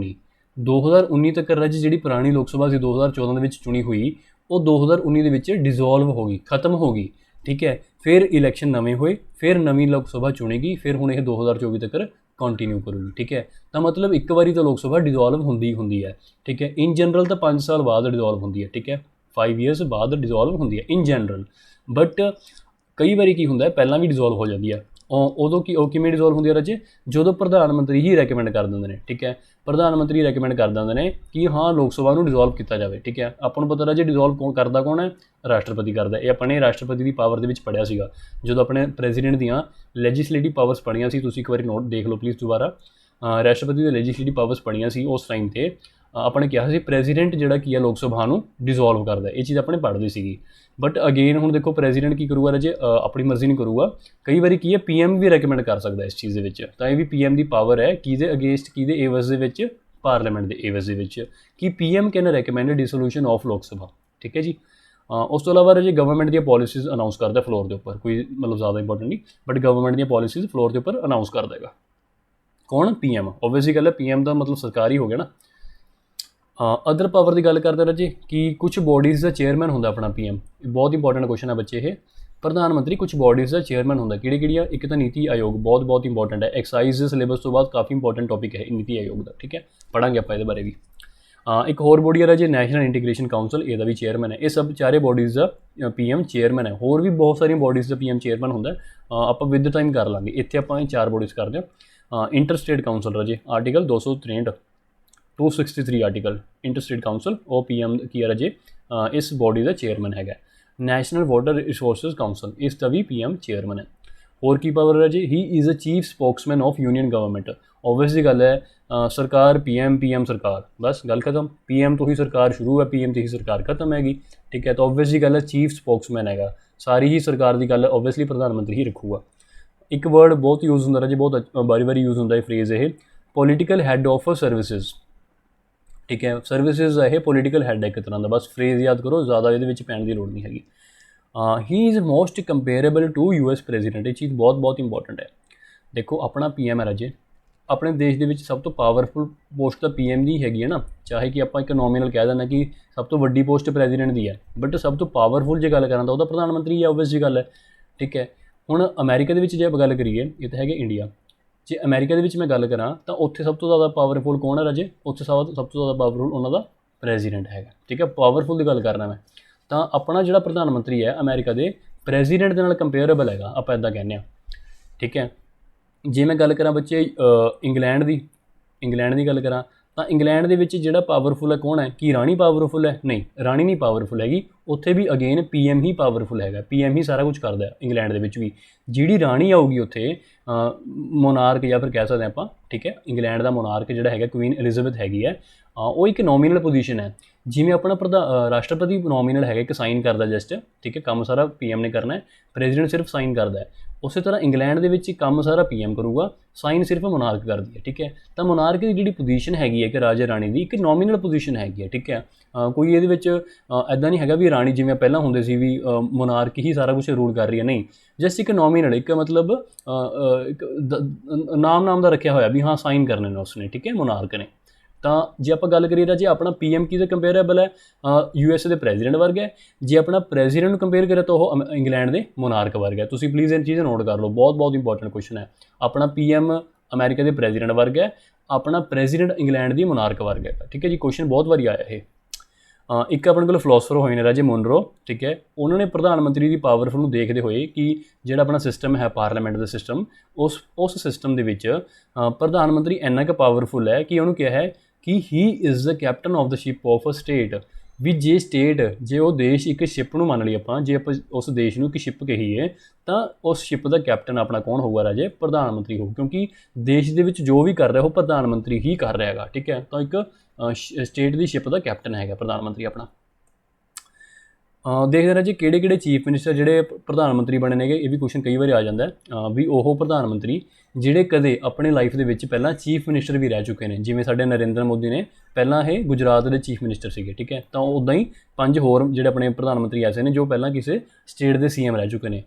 2019 ਤੱਕ ਰਾਜੇ ਜਿਹੜੀ ਪੁਰਾਣੀ ਲੋਕ ਸਭਾ ਸੀ 2014 ਦੇ ਵਿੱਚ ਚੁਣੀ ਹੋਈ, ਉਹ 2019 ਦੇ ਵਿੱਚ ਡਿਜ਼ੋਲਵ ਹੋ ਗਈ, ਖਤਮ ਹੋ ਗਈ, ਠੀਕ ਹੈ। ਫਿਰ ਇਲੈਕਸ਼ਨ ਨਵੇਂ ਹੋਏ, ਫਿਰ ਨਵੀਂ ਲੋਕ ਸਭਾ ਚੁਣੀ ਗਈ, ਫਿਰ ਹੁਣ ਇਹ 2024 ਤੱਕ ਕੰਟੀਨਿਊ ਕਰੂਗੀ, ਠੀਕ ਹੈ। ਤਾਂ ਮਤਲਬ ਇੱਕ ਵਾਰੀ ਤਾਂ ਲੋਕ ਸਭਾ ਡਿਜ਼ੋਲਵ ਹੁੰਦੀ ਹੈ, ਠੀਕ ਹੈ। ਇਨ ਜਨਰਲ ਤਾਂ 5 ਸਾਲ ਬਾਅਦ ਡਿਜ਼ੋਲਵ ਹੁੰਦੀ ਹੈ, ਠੀਕ ਹੈ, 5 years ਬਾਅਦ ਡਿਜ਼ੋਲਵ ਹੁੰਦੀ ਹੈ ਇਨ ਜਨਰਲ। ਬਟ ਕਈ ਵਾਰੀ ਕੀ ਹੁੰਦਾ ਪਹਿਲਾਂ ਵੀ ਡਿਜ਼ੋਲਵ ਹੋ ਜਾਂਦੀ ਹੈ। ਉਦੋਂ ਉਹ ਕਿਵੇਂ ਡਿਜ਼ੋਲਵ ਹੁੰਦੀ ਹੈ ਰਾਜੇ? ਜਦੋਂ ਪ੍ਰਧਾਨ ਮੰਤਰੀ ਹੀ ਰეკਮੈਂਡ ਕਰ ਦਿੰਦੇ ਨੇ, ਠੀਕ ਹੈ। ਪ੍ਰਧਾਨ ਮੰਤਰੀ ਰეკਮੈਂਡ ਕਰ ਦਿੰਦੇ ਨੇ ਕਿ ਹਾਂ ਲੋਕ ਸਭਾ ਨੂੰ ਡਿਜ਼ੋਲਵ ਕੀਤਾ ਜਾਵੇ, ਠੀਕ ਹੈ। ਆਪਾਂ ਨੂੰ ਪਤਾ ਰਾਜੇ ਡਿਜ਼ੋਲਵ ਕਰਦਾ ਕੌਣ ਹੈ? ਰਾਸ਼ਟਰਪਤੀ ਕਰਦਾ। ਇਹ ਆਪਾਂ ਨੇ ਰਾਸ਼ਟਰਪਤੀ ਦੀ ਪਾਵਰ ਦੇ ਵਿੱਚ ਪੜ੍ਹਿਆ ਸੀਗਾ ਜਦੋਂ ਆਪਣੇ ਪ੍ਰੈਜ਼ੀਡੈਂਟ ਦੀਆਂ ਲੈਜਿਸਲੇਟਿਵ ਪਾਵਰਸ ਪੜ੍ਹੀਆਂ ਸੀ। ਤੁਸੀਂ ਇੱਕ ਵਾਰੀ ਨੋਟ ਦੇਖ ਲਓ ਪਲੀਜ਼ ਦੁਬਾਰਾ। ਰਾਸ਼ਟਰਪਤੀ ਦੀਆਂ ਲੈਜਿਸਲੇਟਿਵ ਪਾਵਰਸ ਪੜ੍ਹੀਆਂ ਸੀ ਉਸ ਟਾਈਮ 'ਤੇ। ਆਪਾਂ ਨੇ ਕਿਹਾ ਸੀ ਪ੍ਰੈਜ਼ੀਡੈਂਟ ਜਿਹੜਾ ਕੀ ਹੈ ਲੋਕ ਸਭਾ ਨੂੰ ਡਿਜ਼ੋਲਵ ਕਰਦਾ, ਇਹ ਚੀਜ਼ ਆਪਣੇ ਪੜ੍ਹਦੀ ਸੀਗੀ। ਬਟ ਅਗੇਨ ਹੁਣ ਦੇਖੋ ਪ੍ਰੈਜ਼ੀਡੈਂਟ ਕੀ ਕਰੂਗਾ ਰਾਜੇ? ਆਪਣੀ ਮਰਜ਼ੀ ਨਹੀਂ ਕਰੂਗਾ, ਕਈ ਵਾਰੀ ਕੀ ਹੈ PM ਵੀ ਰეკਮੈਂਡ ਕਰ ਸਕਦਾ ਇਸ ਚੀਜ਼ ਦੇ ਵਿੱਚ। ਤਾਂ ਇਹ ਵੀ PM ਦੀ ਪਾਵਰ ਹੈ ਕਿਹਦੇ ਅਗੇਂਸਟ, ਕਿਹਦੇ ਏਵਜ਼ ਦੇ ਵਿੱਚ? ਪਾਰਲੀਮੈਂਟ ਦੇ ਏਵਜ਼ ਦੇ ਵਿੱਚ, ਕਿ PM can recommend dissolution of ਲੋਕ ਸਭਾ, ਠੀਕ ਹੈ ਜੀ। ਉਸ ਤੋਂ ਇਲਾਵਾ ਰਾਜੇ ਗਵਰਨਮੈਂਟ ਦੀਆਂ ਪੋਲਿਸੀਜ਼ ਅਨਾਊਂਸ ਕਰਦਾ ਫਲੋਰ ਦੇ ਉੱਪਰ, ਕੋਈ ਮਤਲਬ ਜ਼ਿਆਦਾ ਇੰਪੋਰਟੈਂਟ ਨਹੀਂ, ਬਟ ਗਵਰਨਮੈਂਟ ਦੀਆਂ ਪੋਲਿਸੀਜ਼ ਫਲੋਰ ਦੇ ਉੱਪਰ ਅਨਾਊਂਸ ਕਰ ਦੇਗਾ। ਕੌਣ? PM। ਓਬਵੀਅਸਲੀ ਗੱਲ ਹੈ PM ਦਾ ਮਤਲਬ ਸਰਕਾਰੀ ਹੋ ਗਿਆ ਨਾ। ਅਦਰ ਪਾਵਰ ਦੀ ਗੱਲ ਕਰਦੇ ਰਾਜੇ ਕਿ ਕੁਛ ਬੋਡੀਜ਼ ਦਾ ਚੇਅਰਮੈਨ ਹੁੰਦਾ ਆਪਣਾ PM। ਬਹੁਤ ਇੰਪੋਰਟੈਂਟ ਕੁਐਸਚਨ ਹੈ ਬੱਚੇ ਇਹ। ਪ੍ਰਧਾਨ ਮੰਤਰੀ ਕੁਛ ਬੋਡੀਜ਼ ਦਾ ਚੇਅਰਮੈਨ ਹੁੰਦਾ, ਕਿਹੜੀਆਂ? ਇੱਕ ਤਾਂ ਨੀਤੀ ਆਯੋਗ, ਬਹੁਤ ਇੰਪੋਰਟੈਂਟ ਹੈ। ਐਕਸਾਈਜ਼ ਦੇ ਸਿਲੇਬਸ ਤੋਂ ਬਾਅਦ ਕਾਫੀ ਇੰਪੋਰਟੈਂਟ ਟੌਪਿਕ ਹੈ ਨੀਤੀ ਆਯੋਗ ਦਾ, ਠੀਕ ਹੈ, ਪੜ੍ਹਾਂਗੇ ਆਪਾਂ ਇਹਦੇ ਬਾਰੇ ਵੀ। ਇੱਕ ਹੋਰ ਬੋਡੀ ਹੈ ਰਾਜੇ ਨੈਸ਼ਨਲ ਇੰਟੀਗ੍ਰੇਸ਼ਨ ਕਾਊਂਸਲ, ਇਹਦਾ ਵੀ ਚੇਅਰਮੈਨ ਹੈ। ਇਹ ਸਭ ਚਾਰੇ ਬੋਡੀਜ਼ ਦਾ PM ਚੇਅਰਮੈਨ ਹੈ। ਹੋਰ ਵੀ ਬਹੁਤ ਸਾਰੀਆਂ ਬੋਡੀਜ਼ ਦਾ PM ਚੇਅਰਮੈਨ ਹੁੰਦਾ, ਆਪਾਂ ਵਿਦ ਟਾਈਮ ਕਰ ਲਾਂਗੇ। ਇੱਥੇ ਆਪਾਂ ਇਹ 4 ਬੋਡੀਜ਼ ਕਰਦੇ ਹਾਂ। ਇੰਟਰ ਸਟੇਟ ਕਾਊਂਸਲ ਰਾਜੇ, article 263 263 article, inter state council, ਉਹ PM ਕੀ ਹੈ ਰਾਜੇ? ਇਸ ਬੋਡੀ ਦਾ ਚੇਅਰਮੈਨ ਹੈਗਾ। ਨੈਸ਼ਨਲ ਵਾਟਰ ਰਿਸੋਰਸਿਸ ਕਾਊਂਸਲ, ਇਸ ਦਾ ਵੀ PM ਚੇਅਰਮੈਨ ਹੈ। ਹੋਰ ਕੀ ਪਾਵਰ ਹੈ ਜੀ? He is a chief spokesman of union government. Obvious ਦੀ ਗੱਲ ਹੈ, ਸਰਕਾਰ PM ਸਰਕਾਰ, ਬਸ ਗੱਲ ਖਤਮ। PM ਤੋਂ ਹੀ ਸਰਕਾਰ ਸ਼ੁਰੂ ਹੈ, PM ਤੋਂ ਹੀ ਸਰਕਾਰ ਖਤਮ ਹੈਗੀ, ਠੀਕ ਹੈ। ਤਾਂ ਓਬਵੀਅਸ ਦੀ ਗੱਲ ਹੈ ਚੀਫ ਸਪੋਕਸਮੈਨ ਹੈਗਾ, ਸਾਰੀ ਹੀ ਸਰਕਾਰ ਦੀ ਗੱਲ ਓਬਵੀਅਸਲੀ ਪ੍ਰਧਾਨ ਮੰਤਰੀ ਹੀ ਰੱਖੂਗਾ। ਇੱਕ ਵਰਡ ਬਹੁਤ ਯੂਜ਼ ਹੁੰਦਾ ਰਾਜੇ, ਬਹੁਤ ਵਾਰੀ ਯੂਜ਼ ਹੁੰਦਾ ਇਹ ਫਰੇਜ਼, ਇਹ ਪੋਲੀਟੀਕਲ ਹੈੱਡ ਆਫ ਸਰਵਿਸਿਜ਼, ਠੀਕ ਹੈ। ਸਰਵਿਸਿਜ਼ ਇਹ ਪੋਲੀਟੀਕਲ ਹੈੱਡ ਹੈ ਇੱਕ ਤਰ੍ਹਾਂ ਦਾ, ਬਸ ਫਰੇਜ਼ ਯਾਦ ਕਰੋ, ਜ਼ਿਆਦਾ ਇਹਦੇ ਵਿੱਚ ਪੈਣ ਦੀ ਲੋੜ ਨਹੀਂ ਹੈਗੀ। He is most comparable to US president. ਇਹ ਚੀਜ਼ ਬਹੁਤ ਇੰਪੋਰਟੈਂਟ ਹੈ। ਦੇਖੋ ਆਪਣਾ PM ਹੈ ਰਾਜੇ, ਆਪਣੇ ਦੇਸ਼ ਦੇ ਵਿੱਚ ਸਭ ਤੋਂ ਪਾਵਰਫੁਲ ਪੋਸਟ ਤਾਂ PM ਦੀ ਹੈਗੀ ਹੈ ਨਾ। ਚਾਹੇ ਕਿ ਆਪਾਂ ਇੱਕ ਨੋਮੀਨਲ ਕਹਿ ਦਿੰਦੇ ਕਿ ਸਭ ਤੋਂ ਵੱਡੀ ਪੋਸਟ ਪ੍ਰੈਜ਼ੀਡੈਂਟ ਦੀ ਹੈ, ਬਟ ਸਭ ਤੋਂ ਪਾਵਰਫੁਲ ਜੇ ਗੱਲ ਕਰਾਂ ਤਾਂ ਉਹਦਾ ਪ੍ਰਧਾਨ ਮੰਤਰੀ ਹੈ, ਓਬਵੀਅਸ ਜੀ ਗੱਲ ਹੈ, ਠੀਕ ਹੈ। ਹੁਣ ਅਮਰੀਕਾ ਦੇ ਵਿੱਚ ਜੇ ਆਪਾਂ ਗੱਲ ਕਰੀਏ, ਇਹ ਤਾਂ ਹੈਗੇ ਇੰਡੀਆ। ਜੇ ਅਮਰੀਕਾ ਦੇ ਵਿੱਚ ਮੈਂ ਗੱਲ ਕਰਾਂ ਤਾਂ ਉੱਥੇ ਸਭ ਤੋਂ ਜ਼ਿਆਦਾ ਪਾਵਰਫੁਲ ਕੌਣ ਹੈ ਰਾਜੇ? ਉੱਥੇ ਸਭ ਤੋਂ ਜ਼ਿਆਦਾ ਪਾਵਰਫੁਲ ਉਹਨਾਂ ਦਾ ਪ੍ਰੈਜ਼ੀਡੈਂਟ ਹੈਗਾ, ਠੀਕ ਹੈ। ਪਾਵਰਫੁਲ ਦੀ ਗੱਲ ਕਰਨਾ ਮੈਂ, ਤਾਂ ਆਪਣਾ ਜਿਹੜਾ ਪ੍ਰਧਾਨ ਮੰਤਰੀ ਹੈ ਅਮਰੀਕਾ ਦੇ ਪ੍ਰੈਜ਼ੀਡੈਂਟ ਦੇ ਨਾਲ ਕੰਪੇਅਰੇਬਲ ਹੈਗਾ, ਆਪਾਂ ਇੱਦਾਂ ਕਹਿੰਦੇ ਹਾਂ, ਠੀਕ ਹੈ। ਜੇ ਮੈਂ ਗੱਲ ਕਰਾਂ ਬੱਚੇ ਇੰਗਲੈਂਡ ਦੀ ਗੱਲ ਕਰਾਂ ਤਾਂ ਇੰਗਲੈਂਡ ਦੇ ਵਿੱਚ ਜਿਹੜਾ ਪਾਵਰਫੁਲ ਹੈ ਕੌਣ ਹੈ? ਕੀ ਰਾਣੀ ਪਾਵਰਫੁਲ ਹੈ? ਨਹੀਂ, ਰਾਣੀ ਨਹੀਂ ਪਾਵਰਫੁਲ ਹੈਗੀ। ਉੱਥੇ ਵੀ ਅਗੇਨ PM ਹੀ ਪਾਵਰਫੁਲ ਹੈਗਾ, PM ਹੀ ਸਾਰਾ ਕੁਝ ਕਰਦਾ ਇੰਗਲੈਂਡ ਦੇ ਵਿੱਚ ਵੀ। ਜਿਹੜੀ ਰਾਣੀ ਆਊਗੀ ਉੱਥੇ ਮੋਨਾਰਕ ਜਾਂ ਫਿਰ ਕਹਿ ਸਕਦੇ ਆਪਾਂ, ਠੀਕ ਹੈ। ਇੰਗਲੈਂਡ ਦਾ ਮੋਨਾਰਕ ਜਿਹੜਾ ਹੈਗਾ ਕੁਈਨ ਐਲਿਜ਼ਾਬੈਥ ਹੈਗੀ ਹੈ, ਉਹ ਇੱਕ ਨੋਮੀਨਲ ਪੋਜੀਸ਼ਨ ਹੈ। ਜਿਵੇਂ ਆਪਣਾ ਰਾਸ਼ਟਰਪਤੀ ਨੋਮੀਨਲ ਹੈਗਾ, ਇੱਕ ਸਾਈਨ ਕਰਦਾ ਜਸਟ, ਠੀਕ ਹੈ, ਕੰਮ ਸਾਰਾ PM ਨੇ ਕਰਨਾ ਹੈ, ਪ੍ਰੈਜ਼ੀਡੈਂਟ ਸਿਰਫ ਸਾਈਨ ਕਰਦਾ ਹੈ। ਉਸੇ ਤਰ੍ਹਾਂ ਇੰਗਲੈਂਡ ਦੇ ਵਿੱਚ ਕੰਮ ਸਾਰਾ PM ਕਰੂਗਾ, ਸਾਈਨ ਸਿਰਫ ਮੋਨਾਰਕ ਕਰਦੀ ਹੈ, ਠੀਕ ਹੈ। ਤਾਂ ਮੋਨਾਰਕ ਦੀ ਜਿਹੜੀ ਪੋਜੀਸ਼ਨ ਹੈਗੀ ਹੈ ਕਿ ਰਾਜਾ ਰਾਣੀ ਦੀ, ਇੱਕ ਨੋਮੀਨਲ ਪੋਜੀਸ਼ਨ ਹੈਗੀ ਹੈ, ਠੀਕ ਹੈ। ਕੋਈ ਇਹਦੇ ਵਿੱਚ ਇੱਦਾਂ ਨਹੀਂ ਹੈਗਾ ਵੀ ਰਾਣੀ ਜਿਵੇਂ ਪਹਿਲਾਂ ਹੁੰਦੇ ਸੀ ਵੀ ਮੋਨਾਰਕ ਹੀ ਸਾਰਾ ਕੁਛ ਰੂਲ ਕਰ ਰਹੀ ਹੈ, ਨਹੀਂ। ਜਸਟ ਇੱਕ ਨੋਮੀਨਲ, ਇੱਕ ਮਤਲਬ ਇੱਕ ਨਾਮ ਦਾ ਰੱਖਿਆ ਹੋਇਆ ਵੀ ਹਾਂ ਸਾਈਨ ਕਰਨੇ ਨੇ ਉਸਨੇ, ਠੀਕ ਹੈ, ਮੋਨਾਰਕ ਨੇ, ਤਾਂ ਜੇ ਆਪਾਂ ਗੱਲ ਕਰੀਏ ਰਾਜੇ ਆਪਣਾ PM ਕਿਹਦੇ ਕੰਪੇਅਰੇਬਲ ਹੈ, USA ਦੇ ਪ੍ਰੈਜ਼ੀਡੈਂਟ ਵਰਗਾ ਹੈ। ਜੇ ਆਪਣਾ ਪ੍ਰੈਜ਼ੀਡੈਂਟ ਨੂੰ ਕੰਪੇਅਰ ਕਰੇ ਤਾਂ ਉਹ ਇੰਗਲੈਂਡ ਦੇ ਮੋਨਾਰਕ ਵਰਗਾ ਹੈ। ਤੁਸੀਂ ਪਲੀਜ਼ ਇਹ ਚੀਜ਼ ਨੋਟ ਕਰ ਲਓ, ਬਹੁਤ ਬਹੁਤ ਇੰਪੋਰਟੈਂਟ ਕੁਐਸਚਨ ਹੈ। ਆਪਣਾ PM ਅਮਰੀਕਾ ਦੇ ਪ੍ਰੈਜ਼ੀਡੈਂਟ ਵਰਗਾ ਹੈ, ਆਪਣਾ ਪ੍ਰੈਜ਼ੀਡੈਂਟ ਇੰਗਲੈਂਡ ਦੀ ਮੋਨਾਰਕ ਵਰਗਾ ਹੈ। ਠੀਕ ਹੈ ਜੀ, ਕੁਐਸਚਨ ਬਹੁਤ ਵਾਰੀ ਆਇਆ ਇਹ। ਇੱਕ ਆਪਣੇ ਕੋਲ ਫਿਲੋਸਫਰ ਹੋਏ ਨੇ ਰਾਜੇ ਮੋਨਰੋ, ਠੀਕ ਹੈ। ਉਹਨਾਂ ਨੇ ਪ੍ਰਧਾਨ ਮੰਤਰੀ ਦੀ ਪਾਵਰਫੁਲ ਨੂੰ ਦੇਖਦੇ ਹੋਏ ਕਿ ਜਿਹੜਾ ਆਪਣਾ ਸਿਸਟਮ ਹੈ ਪਾਰਲੀਮੈਂਟ ਦਾ ਸਿਸਟਮ, ਉਸ ਸਿਸਟਮ ਦੇ ਵਿੱਚ ਪ੍ਰਧਾਨ ਮੰਤਰੀ ਇੰਨਾ ਕੁ ਪਾਵਰਫੁਲ ਹੈ ਕਿ ਉਹਨੂੰ ਕਿਹਾ ਹੈ ਕਿ he is the captain of the ship of a state. ਵੀ ਜੇ ਸਟੇਟ, ਜੇ ਉਹ ਦੇਸ਼ ਇੱਕ ਸ਼ਿਪ ਨੂੰ ਮੰਨ ਲਈ ਆਪਾਂ, ਜੇ ਆਪਾਂ ਉਸ ਦੇਸ਼ ਨੂੰ ਇੱਕ ਸ਼ਿਪ ਕਹੀਏ ਤਾਂ ਉਸ ਸ਼ਿਪ ਦਾ ਕੈਪਟਨ ਆਪਣਾ ਕੌਣ ਹੋਊਗਾ ਰਾਜੇ? ਪ੍ਰਧਾਨ ਮੰਤਰੀ ਹੋਊ, ਕਿਉਂਕਿ ਦੇਸ਼ ਦੇ ਵਿੱਚ ਜੋ ਵੀ ਕਰ ਰਿਹਾ ਉਹ ਪ੍ਰਧਾਨ ਮੰਤਰੀ ਹੀ ਕਰ ਰਿਹਾ ਹੈਗਾ। ਠੀਕ ਹੈ, ਤਾਂ ਇੱਕ ਸਟੇਟ ਦੀ ਸ਼ਿਪ ਦਾ ਕੈਪਟਨ ਹੈਗਾ ਪ੍ਰਧਾਨ ਮੰਤਰੀ ਆਪਣਾ। ਦੇਖਦੇ ਰਾਜੇ ਕਿਹੜੇ ਕਿਹੜੇ ਚੀਫ ਮਿਨਿਸਟਰ ਜਿਹੜੇ ਪ੍ਰਧਾਨ ਮੰਤਰੀ ਬਣੇ ਨੇਗੇ, ਇਹ ਵੀ ਕੁਐਸਚਨ ਕਈ ਵਾਰੀ ਆ ਜਾਂਦਾ ਵੀ ਉਹ ਪ੍ਰਧਾਨ ਮੰਤਰੀ ਜਿਹੜੇ ਕਦੇ ਆਪਣੇ ਲਾਈਫ ਦੇ ਵਿੱਚ ਪਹਿਲਾਂ ਚੀਫ ਮਿਨਿਸਟਰ ਵੀ ਰਹਿ ਚੁੱਕੇ ਨੇ। ਜਿਵੇਂ ਸਾਡੇ ਨਰਿੰਦਰ ਮੋਦੀ ਨੇ, ਪਹਿਲਾਂ ਇਹ ਗੁਜਰਾਤ ਦੇ ਚੀਫ ਮਿਨਿਸਟਰ ਸੀਗੇ। ਠੀਕ ਹੈ, ਤਾਂ ਉੱਦਾਂ ਹੀ 5 ਹੋਰ ਜਿਹੜੇ ਆਪਣੇ ਪ੍ਰਧਾਨ ਮੰਤਰੀ ਐਸੇ ਨੇ ਜੋ ਪਹਿਲਾਂ ਕਿਸੇ ਸਟੇਟ ਦੇ CM ਰਹਿ ਚੁੱਕੇ ਨੇ।